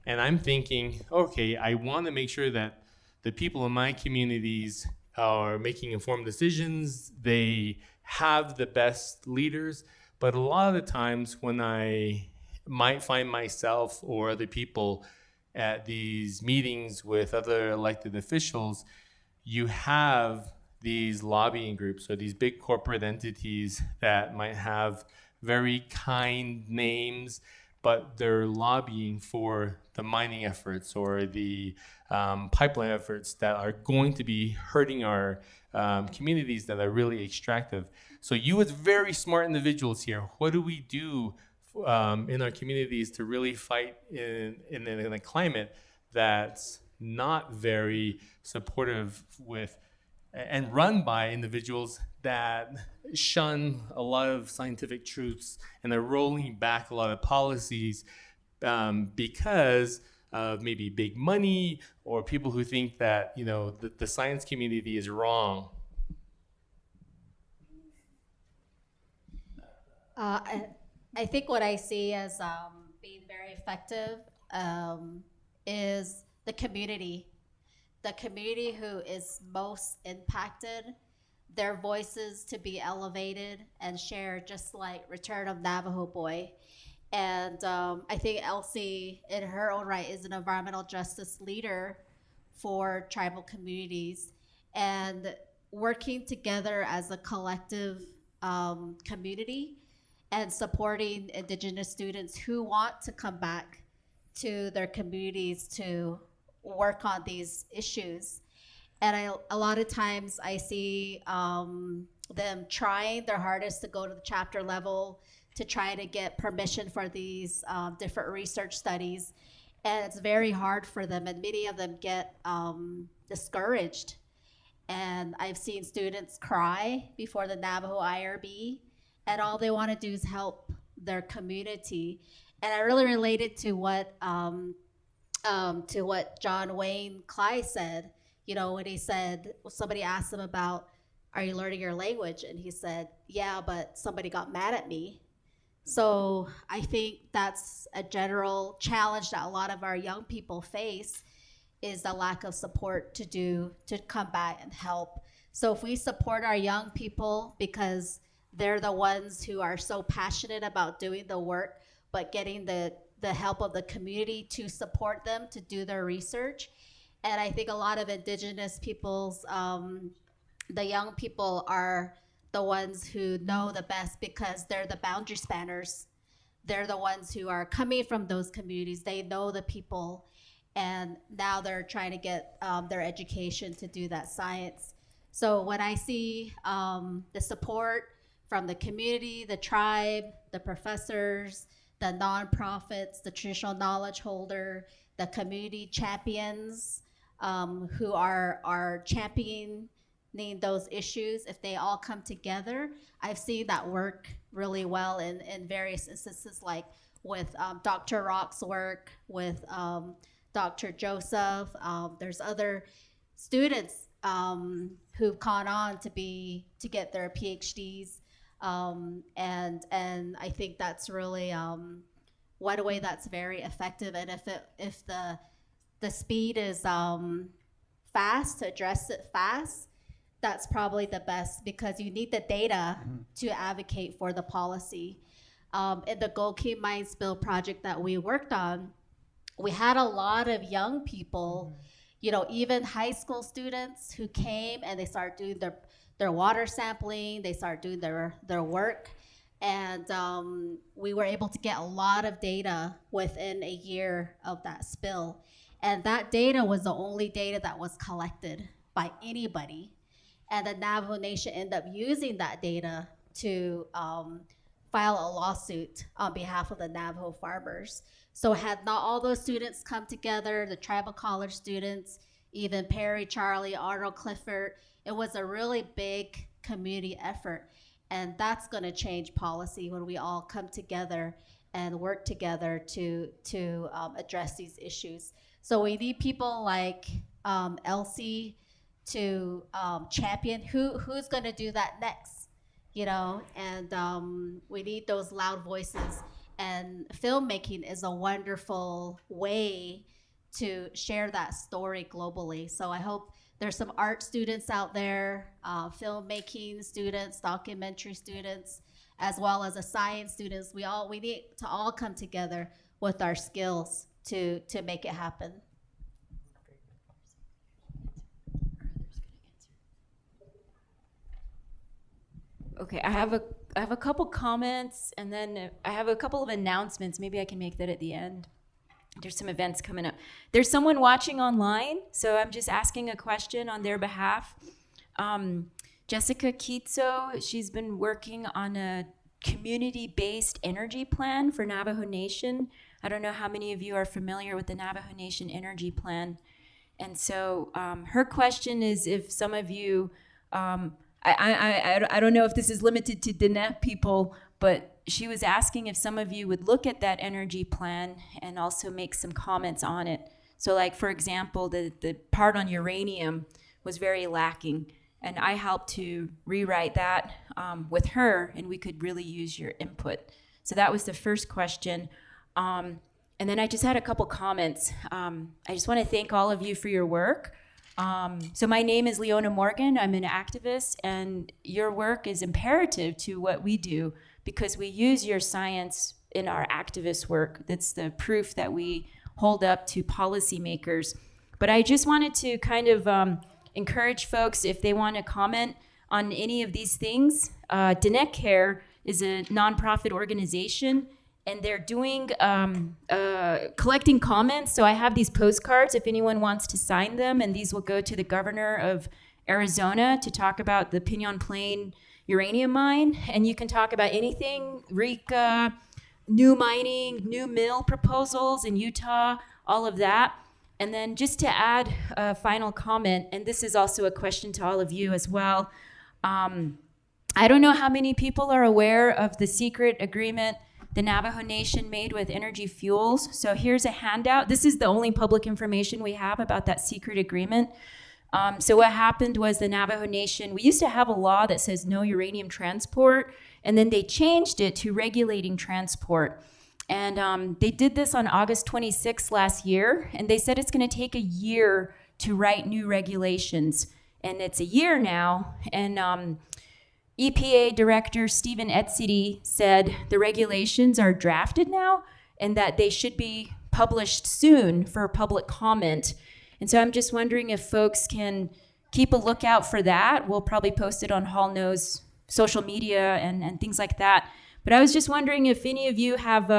And I'm thinking, okay, I want to make sure that the people in my communities are making informed decisions, they have the best leaders. But a lot of the times when I might find myself or other people at these meetings with other elected officials, you have these lobbying groups or these big corporate entities that might have very kind names, but they're lobbying for the mining efforts or the pipeline efforts that are going to be hurting our communities that are really extractive. So you as very smart individuals here, what do we do in our communities to really fight in a climate that's not very supportive with and run by individuals that shun a lot of scientific truths and are rolling back a lot of policies because of maybe big money or people who think that, you know, the science community is wrong? I think what I see as being very effective is the community. The community who is most impacted, their voices to be elevated and shared, just like Return of Navajo Boy. And I think Elsie, in her own right, is an environmental justice leader for tribal communities. And working together as a collective community and supporting Indigenous students who want to come back to their communities to work on these issues. And a lot of times I see them trying their hardest to go to the chapter level to try to get permission for these different research studies. And it's very hard for them, and many of them get discouraged. And I've seen students cry before the Navajo IRB, and all they want to do is help their community. And I really related to what John Wayne Cly said, you know, when he said, somebody asked him about, are you learning your language? And he said, yeah, but somebody got mad at me. So I think that's a general challenge that a lot of our young people face, is the lack of support to come back and help. So if we support our young people, because they're the ones who are so passionate about doing the work, but getting the help of the community to support them to do their research. And I think a lot of Indigenous peoples, the young people are the ones who know the best because they're the boundary spanners. They're the ones who are coming from those communities. They know the people, and now they're trying to get their education to do that science. So when I see the support from the community, the tribe, the professors, the nonprofits, the traditional knowledge holder, the community champions who are championing those issues, if they all come together, I've seen that work really well in various instances, like with Dr. Rock's work, with Dr. Joseph. There's other students who've gone on to get their PhDs. And I think that's really one way that's very effective. And if the speed is fast, to address it fast, that's probably the best, because you need the data to advocate for the policy. In the Gold Key Mine Spill project that we worked on, we had a lot of young people, you know, even high school students who came and they started doing their water sampling, they started doing their work. And we were able to get a lot of data within a year of that spill. And that data was the only data that was collected by anybody. And the Navajo Nation ended up using that data to file a lawsuit on behalf of the Navajo farmers. So had not all those students come together, the tribal college students, even Perry, Charlie, Arnold, Clifford, it was a really big community effort. And that's going to change policy when we all come together and work together to address these issues. So we need people like Elsie to champion who's going to do that next, you know, and we need those loud voices. And filmmaking is a wonderful way to share that story globally. So I hope there's some art students out there, filmmaking students, documentary students, as well as the science students. We need to all come together with our skills to make it happen. Okay, I have a couple comments, and then I have a couple of announcements. Maybe I can make that at the end. There's some events coming up. There's someone watching online, so I'm just asking a question on their behalf. Jessica Kitso, she's been working on a community-based energy plan for Navajo Nation. I don't know how many of you are familiar with the Navajo Nation Energy Plan. And so her question is if some of you, I don't know if this is limited to Diné people, but she was asking if some of you would look at that energy plan and also make some comments on it. So like, for example, the part on uranium was very lacking, and I helped to rewrite that with her, and we could really use your input. So that was the first question. And then I just had a couple comments. I just want to thank all of you for your work. So my name is Leona Morgan. I'm an activist, and your work is imperative to what we do because we use your science in our activist work. That's the proof that we hold up to policymakers. But I just wanted to kind of encourage folks, if they want to comment on any of these things. Diné Care is a nonprofit organization, and they're doing collecting comments. So I have these postcards if anyone wants to sign them, and these will go to the governor of Arizona to talk about the Pinyon Plain uranium mine. And you can talk about anything, RECA, new mining, new mill proposals in Utah, all of that. And then just to add a final comment, and this is also a question to all of you as well. I don't know how many people are aware of the secret agreement the Navajo Nation made with Energy Fuels. So here's a handout. This is the only public information we have about that secret agreement. So what happened was the Navajo Nation, we used to have a law that says no uranium transport, and then they changed it to regulating transport. And they did this on August 26th last year, and they said it's gonna take a year to write new regulations. And it's a year now, and EPA Director Stephen Etzedy said the regulations are drafted now and that they should be published soon for public comment. And so I'm just wondering if folks can keep a lookout for that. We'll probably post it on Hall Knows social media and things like that. But I was just wondering if any of you have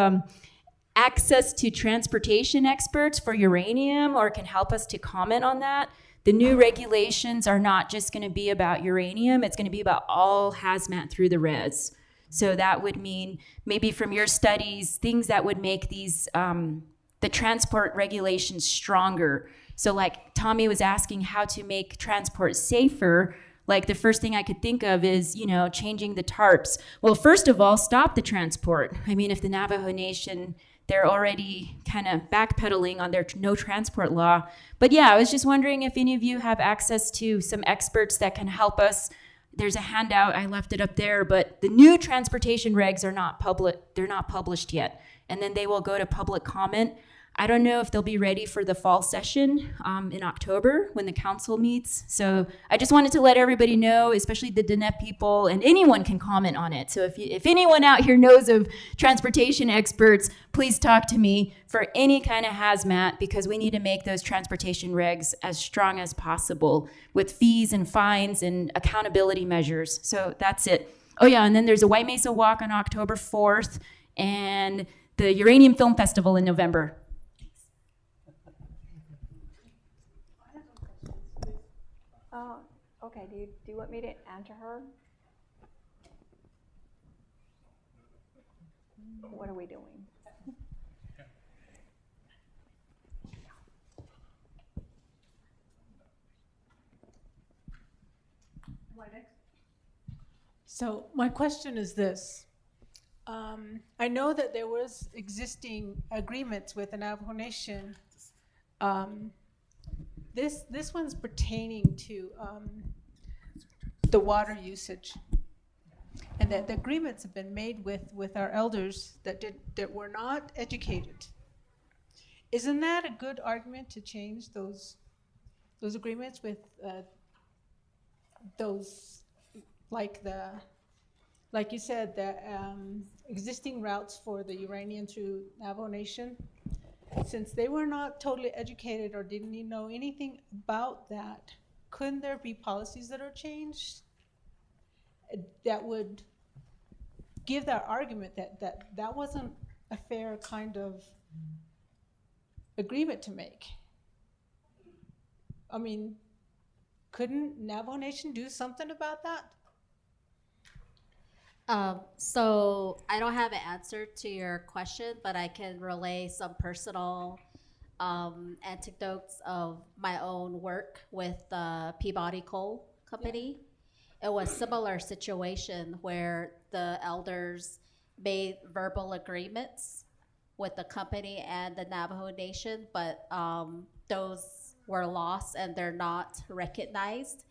access to transportation experts for uranium or can help us to comment on that. The new regulations are not just going to be about uranium, it's going to be about all hazmat through the res. So that would mean maybe from your studies, things that would make these, the transport regulations stronger. So like Tommy was asking how to make transport safer, like the first thing I could think of is, you know, changing the tarps. Well, first of all, stop the transport. I mean, if the Navajo Nation, they're already kind of backpedaling on their no transport law. But yeah, I was just wondering if any of you have access to some experts that can help us. There's a handout, I left it up there, but the new transportation regs are not public, they're not published yet. And then they will go to public comment. I don't know if they'll be ready for the fall session in October when the council meets. So I just wanted to let everybody know, especially the Diné people, and anyone can comment on it. So if anyone out here knows of transportation experts, please talk to me for any kind of hazmat, because we need to make those transportation regs as strong as possible with fees and fines and accountability measures. So that's it. Oh yeah, and then there's a White Mesa Walk on October 4th and the Uranium Film Festival in November. Okay, do you want me to answer her? what are we doing? So my question is this. I know that there was existing agreements with the Navajo Nation. This one's pertaining to the water usage, and that the agreements have been made with our elders that were not educated. Isn't that a good argument to change those agreements with those, like you said, the existing routes for the uranium through Navajo Nation? Since they were not totally educated or didn't know anything about that, couldn't there be policies that are changed that would give that argument that wasn't a fair kind of agreement to make? I mean, couldn't Navajo Nation do something about that? So I don't have an answer to your question, but I can relay some personal anecdotes of my own work with the Peabody Coal Company. It was a similar situation where the elders made verbal agreements with the company and the Navajo Nation, but those were lost and they're not recognized.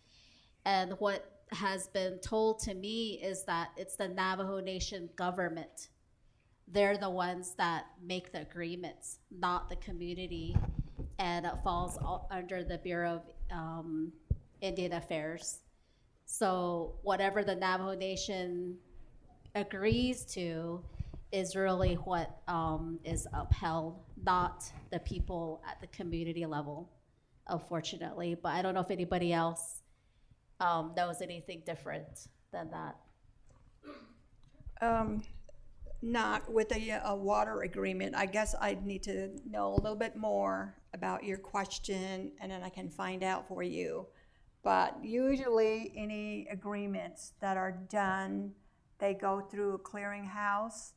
And what has been told to me is that it's the Navajo Nation government. They're the ones that make the agreements, not the community, and it falls under the Bureau of Indian Affairs. So whatever the Navajo Nation agrees to is really what is upheld, not the people at the community level, unfortunately. But I don't know if anybody else knows anything different than that. Not with a water agreement. I guess I'd need to know a little bit more about your question, and then I can find out for you. But usually any agreements that are done, they go through a clearinghouse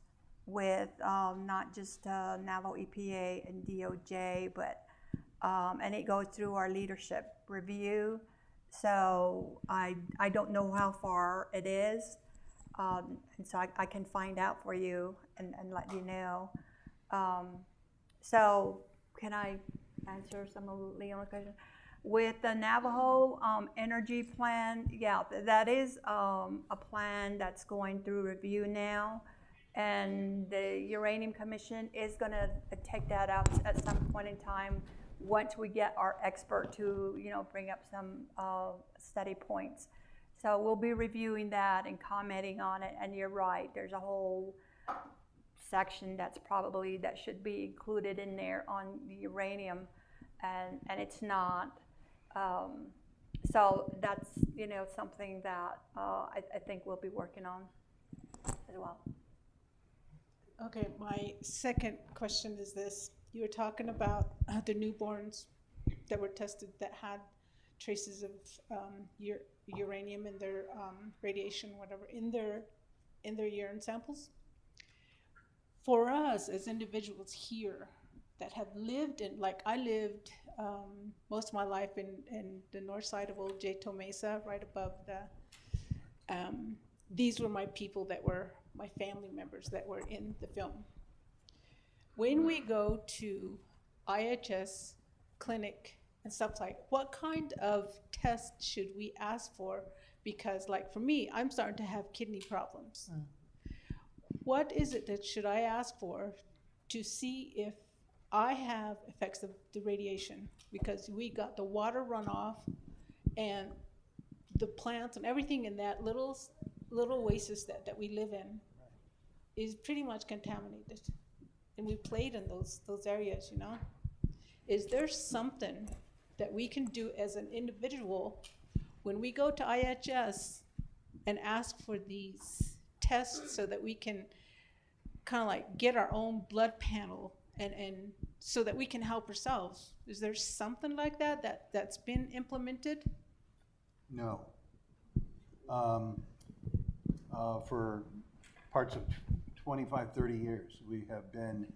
with not just Navajo EPA and DOJ, but and it goes through our leadership review. So I don't know how far it is, and so I can find out for you and let you know. So can I answer some of Leona's questions? With the Navajo energy plan, yeah, that is a plan that's going through review now, and the Uranium Commission is going to take that up at some point in time once we get our expert to, bring up some study points. So we'll be reviewing that and commenting on it. And you're right, there's a whole section that should be included in there on the uranium, and it's not. So that's something that I think we'll be working on as well. Okay, my second question is this. You were talking about the newborns that were tested that had traces of uranium in their radiation, whatever, in their urine samples. For us as individuals here that have lived in, like I lived most of my life in the north side of Old Jato Mesa, right above these were my people that were my family members that were in the film. When we go to IHS clinic and stuff like, what kind of test should we ask for? Because like for me, I'm starting to have kidney problems. What is it that should I ask for to see if I have effects of the radiation? Because we got the water runoff and the plants and everything in that little oasis that we live in is pretty much contaminated. And we played in those areas, Is there something that we can do as an individual when we go to IHS and ask for these tests so that we can kind of like get our own blood panel and so that we can help ourselves? Is there something like that's been implemented? No. For parts of 25, 30 years. We have been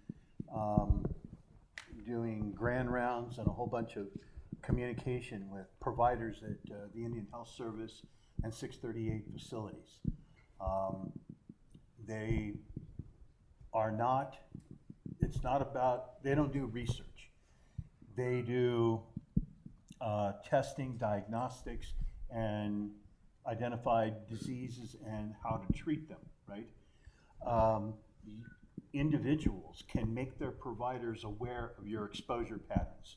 doing grand rounds and a whole bunch of communication with providers at the Indian Health Service and 638 facilities. They are not, it's not about, they don't do research. They do testing, diagnostics, and identify diseases and how to treat them, right? Individuals can make their providers aware of your exposure patterns.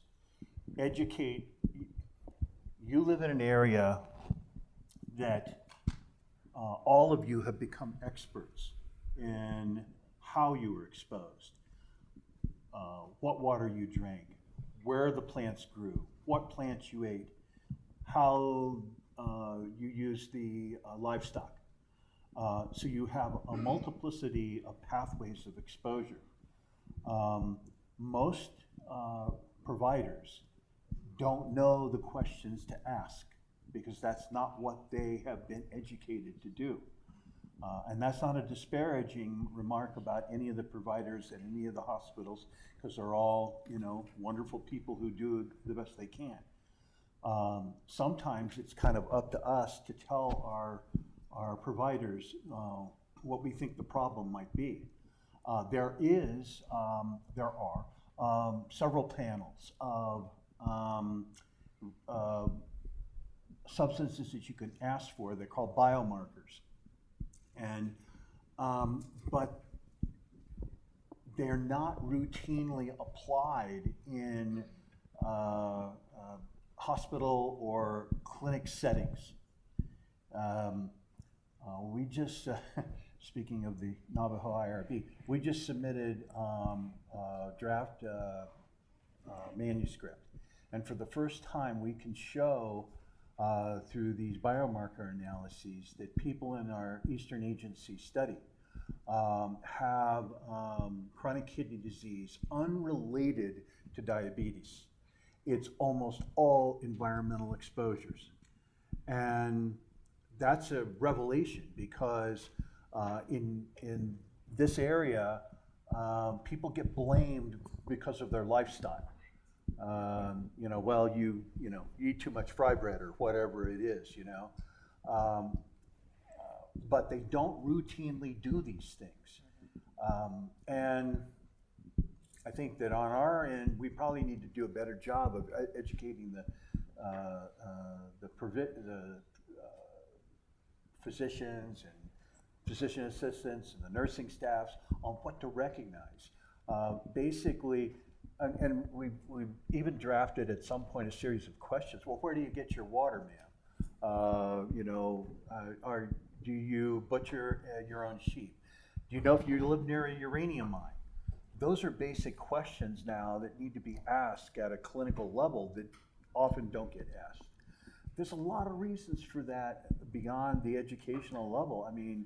Educate, you live in an area that all of you have become experts in how you were exposed, what water you drank, where the plants grew, what plants you ate, how you used the livestock. So you have a multiplicity of pathways of exposure. Most providers don't know the questions to ask because that's not what they have been educated to do. And that's not a disparaging remark about any of the providers at any of the hospitals, because they're all, you know, wonderful people who do the best they can. Sometimes it's kind of up to us to tell our providers what we think the problem might be. There are several panels of substances that you can ask for. They're called biomarkers. And, but they're not routinely applied in hospital or clinic settings. We just, speaking of the Navajo IRB, we just submitted a draft manuscript. And for the first time, we can show through these biomarker analyses that people in our Eastern Agency study have chronic kidney disease unrelated to diabetes. It's almost all environmental exposures. And that's a revelation because in this area, people get blamed because of their lifestyle. You know, well, you eat too much fry bread or whatever it is, you know. But they don't routinely do these things. And I think that on our end, we probably need to do a better job of educating the physicians and physician assistants and the nursing staffs on what to recognize. Basically, and we've even drafted at some point a series of questions. Well, where do you get your water, ma'am? You know, do you butcher your own sheep? Do you know if you live near a uranium mine? Those are basic questions now that need to be asked at a clinical level that often don't get asked. There's a lot of reasons for that beyond the educational level. I mean,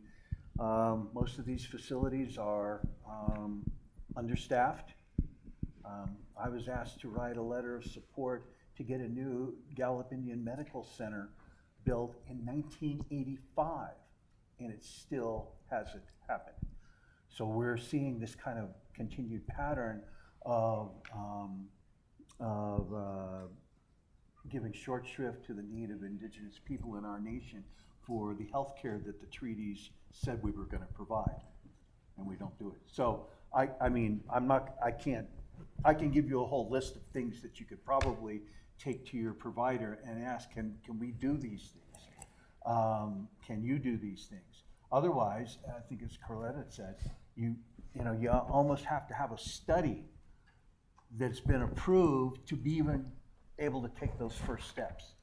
most of these facilities are understaffed. I was asked to write a letter of support to get a new Gallup Indian Medical Center built in 1985, and it still hasn't happened. So we're seeing this kind of continued pattern of giving short shrift to the need of indigenous people in our nation for the health care that the treaties said we were going to provide, and we don't do it. So I mean, I can give you a whole list of things that you could probably take to your provider and ask, can we do these things? Can you do these things? Otherwise, I think as Carletta said, you almost have to have a study that's been approved to be even able to take those first steps.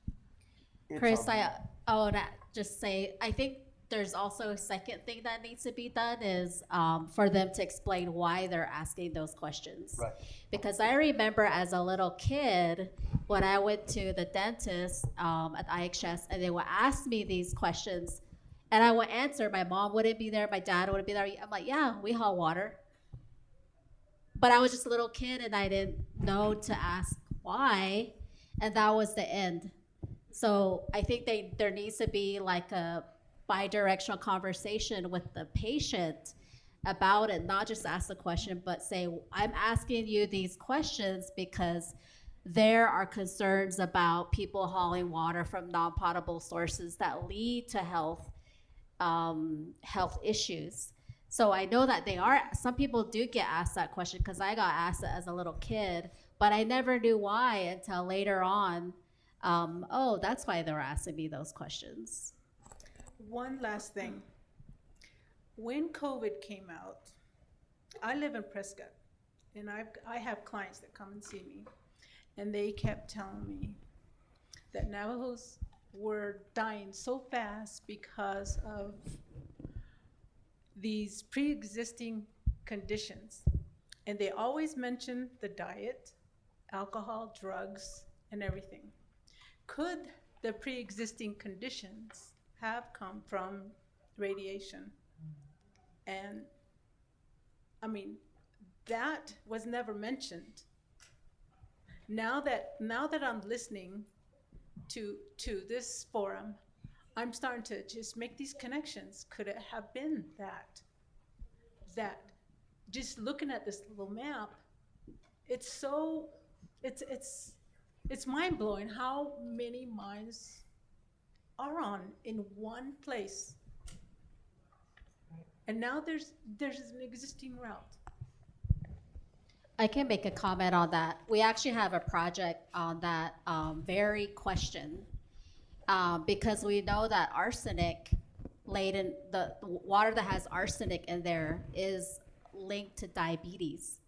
Chris, I would just say, I think there's also a second thing that needs to be done is for them to explain why they're asking those questions. Right. Because I remember as a little kid, when I went to the dentist at IHS, and they would ask me these questions, and I would answer. My mom wouldn't be there, my dad wouldn't be there. I'm like, yeah, we haul water. But I was just a little kid, and I didn't know to ask why, and that was the end. So I think there needs to be like a bi-directional conversation with the patient about it, not just ask the question, but say, I'm asking you these questions because there are concerns about people hauling water from non-potable sources that lead to health issues. So I know that some people do get asked that question, because I got asked it as a little kid, but I never knew why until later on. Oh, that's why they're asking me those questions. One last thing. When COVID came out, I live in Prescott, and I have clients that come and see me, and they kept telling me that Navajos were dying so fast because of these pre-existing conditions. And they always mention the diet, alcohol, drugs, and everything. Could the pre-existing conditions have come from radiation? And I mean, that was never mentioned. Now that I'm listening to this forum, I'm starting to just make these connections. Could it have been that just looking at this little map, it's mind-blowing how many mines are on in one place. And now there's an existing route. I can make a comment on that. We actually have a project on that very question, because we know that arsenic laden, the water that has arsenic in there is linked to diabetes.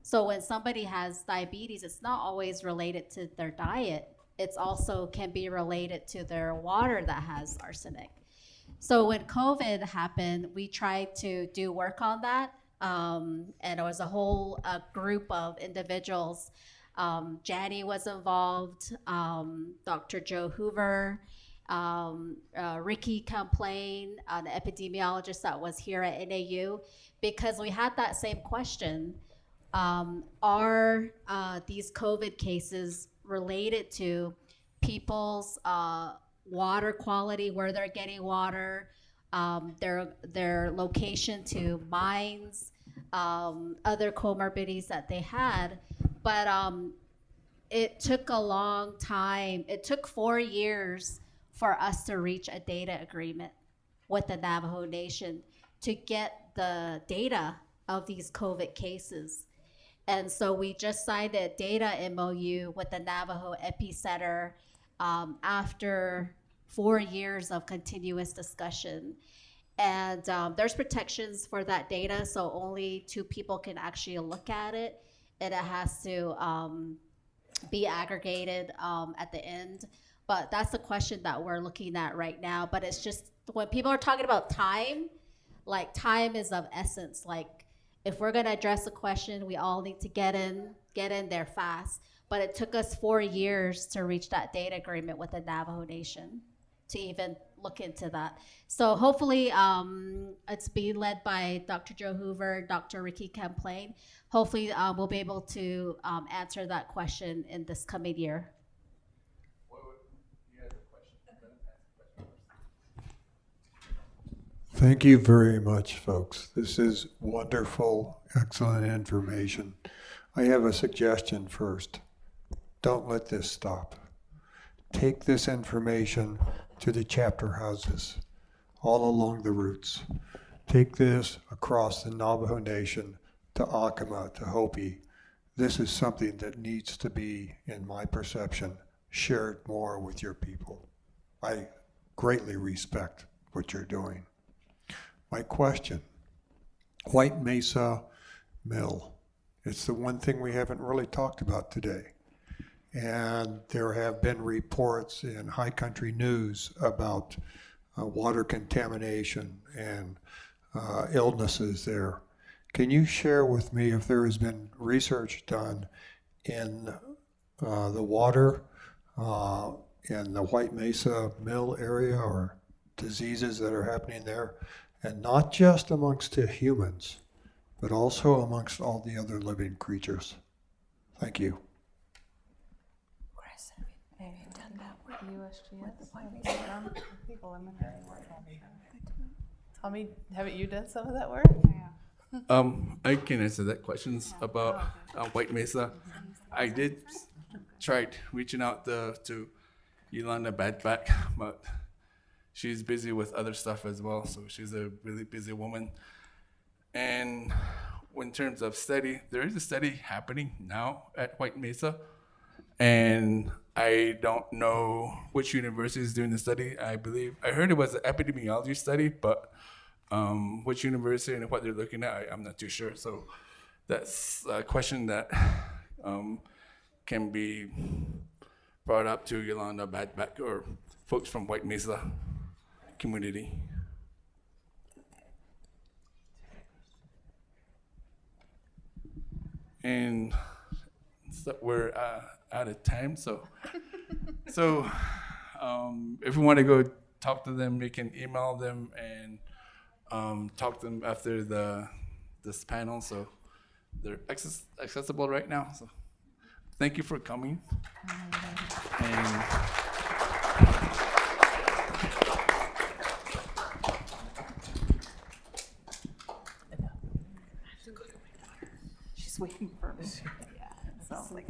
So when somebody has diabetes, it's not always related to their diet. It's also can be related to their water that has arsenic. So when COVID happened, we tried to do work on that. And it was a whole group of individuals. Janie was involved, Dr. Joe Hoover, Ricky Complain, the epidemiologist that was here at NAU, because we had that same question. Are these COVID cases related to people's water quality, where they're getting water, their location to mines, other comorbidities that they had? But it took a long time. It took 4 years for us to reach a data agreement with the Navajo Nation to get the data of these COVID cases. And so we just signed a data MOU with the Navajo Epicenter after 4 years of continuous discussion. And there's protections for that data, so only 2 people can actually look at it, and it has to be aggregated at the end. But that's the question that we're looking at right now. But it's just, when people are talking about time, like, time is of essence. Like, if we're gonna address a question, we all need to get in there fast. But it took us 4 years to reach that data agreement with the Navajo Nation to even look into that. So hopefully it's being led by Dr. Joe Hoover, Dr. Ricky Complain. Hopefully we'll be able to answer that question in this coming year. Thank you very much, folks. This is wonderful, excellent information. I have a suggestion first. Don't let this stop. Take this information to the chapter houses all along the routes. Take this across the Navajo Nation to Acoma, to Hopi. This is something that needs to be, in my perception, shared more with your people. I greatly respect what you're doing. My question, White Mesa Mill. It's the one thing we haven't really talked about today. And there have been reports in High Country News about water contamination and illnesses there. Can you share with me if there has been research done in the water in the White Mesa Mill area, or diseases that are happening there? And not just amongst the humans, but also amongst all the other living creatures. Thank you. Have you done that with USGS? Tommy, haven't you done some of that work? Yeah. I can answer that questions about White Mesa. I did try reaching out to Yolanda Badback, but she's busy with other stuff as well, so she's a really busy woman. And in terms of study, there is a study happening now at White Mesa, and I don't know which university is doing the study. I heard it was an epidemiology study, but which university and what they're looking at, I'm not too sure. So that's a question that can be brought up to Yolanda Badback or folks from White Mesa community. And so we're out of time, so if you want to go talk to them, you can email them and talk to them after this panel. So they're accessible right now. So thank you for coming. And She's waiting for me. Yeah, so like.